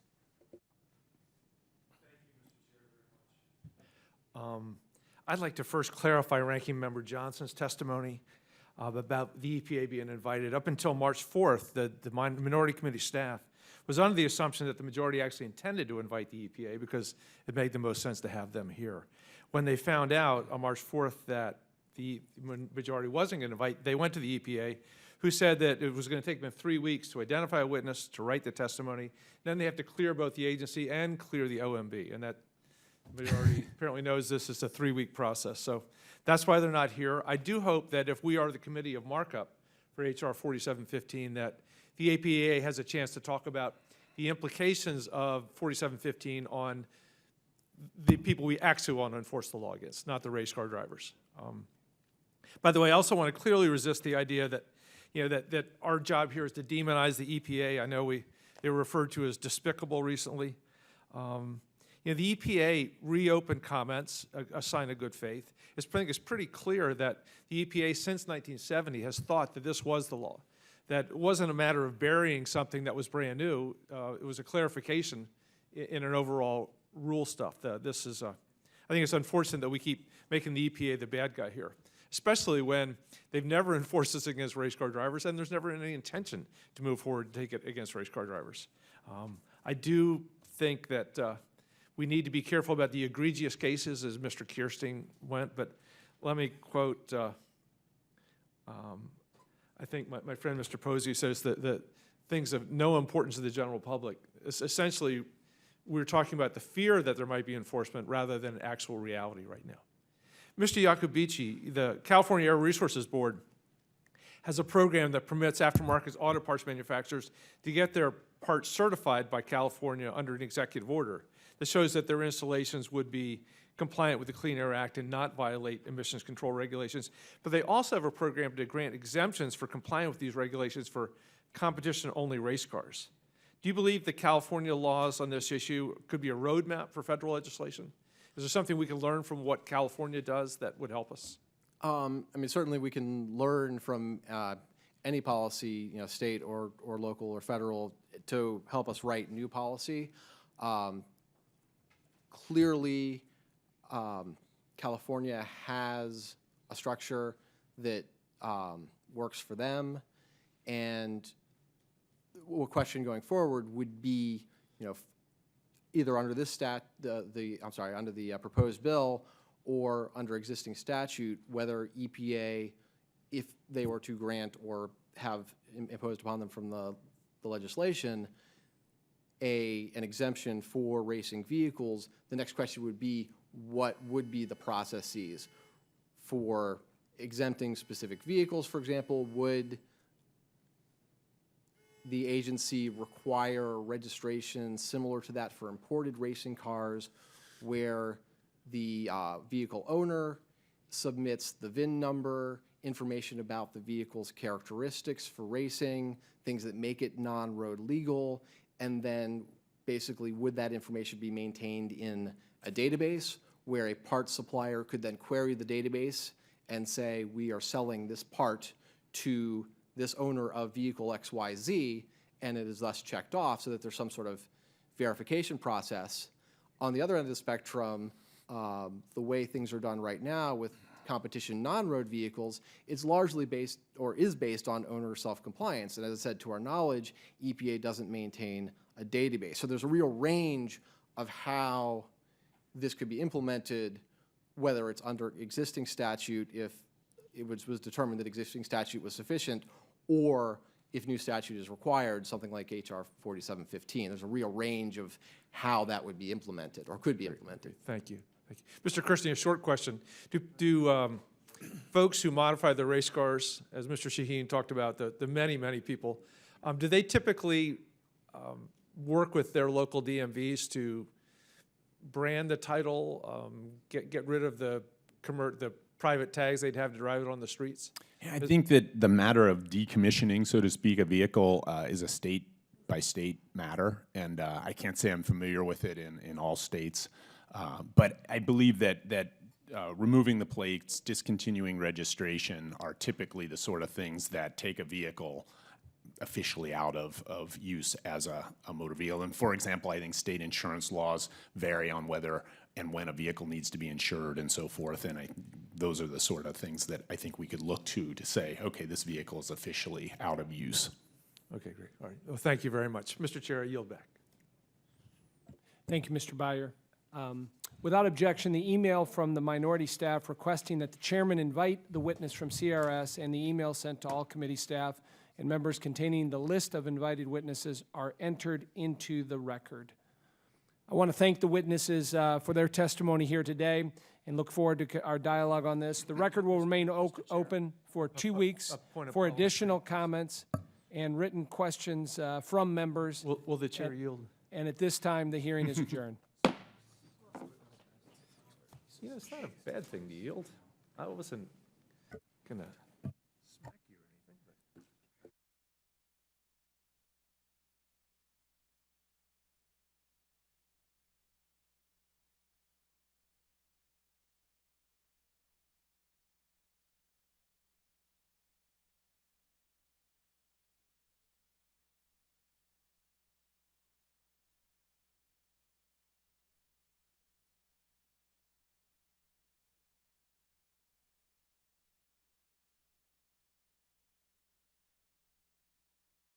S2: I'd like to first clarify Ranking Member Johnson's testimony about the EPA being invited. Up until March 4th, the Minority Committee staff was under the assumption that the majority actually intended to invite the EPA because it made the most sense to have them here. When they found out on March 4th that the majority wasn't going to invite, they went to the EPA, who said that it was going to take them 3 weeks to identify a witness, to write the testimony. Then they have to clear both the agency and clear the OMB, and that majority apparently knows this is a 3-week process. So that's why they're not here. I do hope that if we are the committee of markup for HR 4715, that the EPA has a chance to talk about the implications of 4715 on the people we actually want to enforce the law against, not the race car drivers. By the way, I also want to clearly resist the idea that that our job here is to demonize the EPA. I know they were referred to as despicable recently. The EPA reopened comments, a sign of good faith. I think it's pretty clear that the EPA since 1970 has thought that this was the law. that wasn't a matter of burying something that was brand new. It was a clarification in an overall rule stuff. I think it's unfortunate that we keep making the EPA the bad guy here, especially when they've never enforced this against race car drivers, and there's never any intention to move forward and take it against race car drivers. I do think that we need to be careful about the egregious cases, as Mr. Kersting went, but let me quote, I think my friend Mr. Posey says that things of no importance to the general public. Essentially, we're talking about the fear that there might be enforcement rather than actual reality right now. Mr. Yacobucci, the California Air Resources Board has a program that permits aftermarket auto parts manufacturers to get their parts certified by California under an executive order that shows that their installations would be compliant with the Clean Air Act and not violate emissions control regulations. But they also have a program to grant exemptions for complying with these regulations for competition-only race cars. Do you believe the California laws on this issue could be a roadmap for federal legislation? Is there something we can learn from what California does that would help us?
S8: I mean, certainly we can learn from any policy, state or local or federal, to help us write new policy. Clearly, California has a structure that works for them, and a question going forward would be, either under this under the proposed bill or under existing statute, whether EPA, if they were to grant or have imposed upon them from the legislation an exemption for racing vehicles, the next question would be, what would be the processes for exempting specific vehicles? For example, would the agency require registration similar to that for imported racing cars, where the vehicle owner submits the VIN number, information about the vehicle's characteristics for racing, things that make it non-road legal, and then basically would that information be maintained in a database where a parts supplier could then query the database and say, we are selling this part to this owner of vehicle XYZ, and it is thus checked off so that there's some sort of verification process. On the other end of the spectrum, the way things are done right now with competition non-road vehicles, it's largely based or is based on owner self-compliance. And as I said, to our knowledge, EPA doesn't maintain a database. So there's a real range of how this could be implemented, whether it's under existing statute, if it was determined that existing statute was sufficient, or if new statute is required, something like HR 4715. There's a real range of how that would be implemented or could be implemented.
S2: Thank you. Thank you. Mr. Kersting, a short question. Do folks who modify their race cars, as Mr. Sheheen talked about, the many, many people, do they typically work with their local DMVs to brand the title, get rid of the private tags they'd have to drive it on the streets?
S6: I think that the matter of decommissioning, so to speak, a vehicle is a state-by-state matter, and I can't say I'm familiar with it in all states. But I believe that removing the plates, discontinuing registration are typically the sort of things that take a vehicle officially out of use as a motor vehicle. And for example, I think state insurance laws vary on whether and when a vehicle needs to be insured and so forth. And those are the sort of things that I think we could look to say, okay, this vehicle is officially out of use.
S2: Okay, great. All right. Well, thank you very much. Mr. Chair, I yield back.
S9: Thank you, Mr. Byer. Without objection, the email from the minority staff requesting that the chairman invite the witness from CRS and the email sent to all committee staff and members containing the list of invited witnesses are entered into the record. I want to thank the witnesses for their testimony here today and look forward to our dialogue on this. The record will remain open for 2 weeks for additional comments and written questions from members.
S2: Will the chair yield?
S9: And at this time, the hearing is adjourned.
S2: It's not a bad thing to yield. I wasn't going to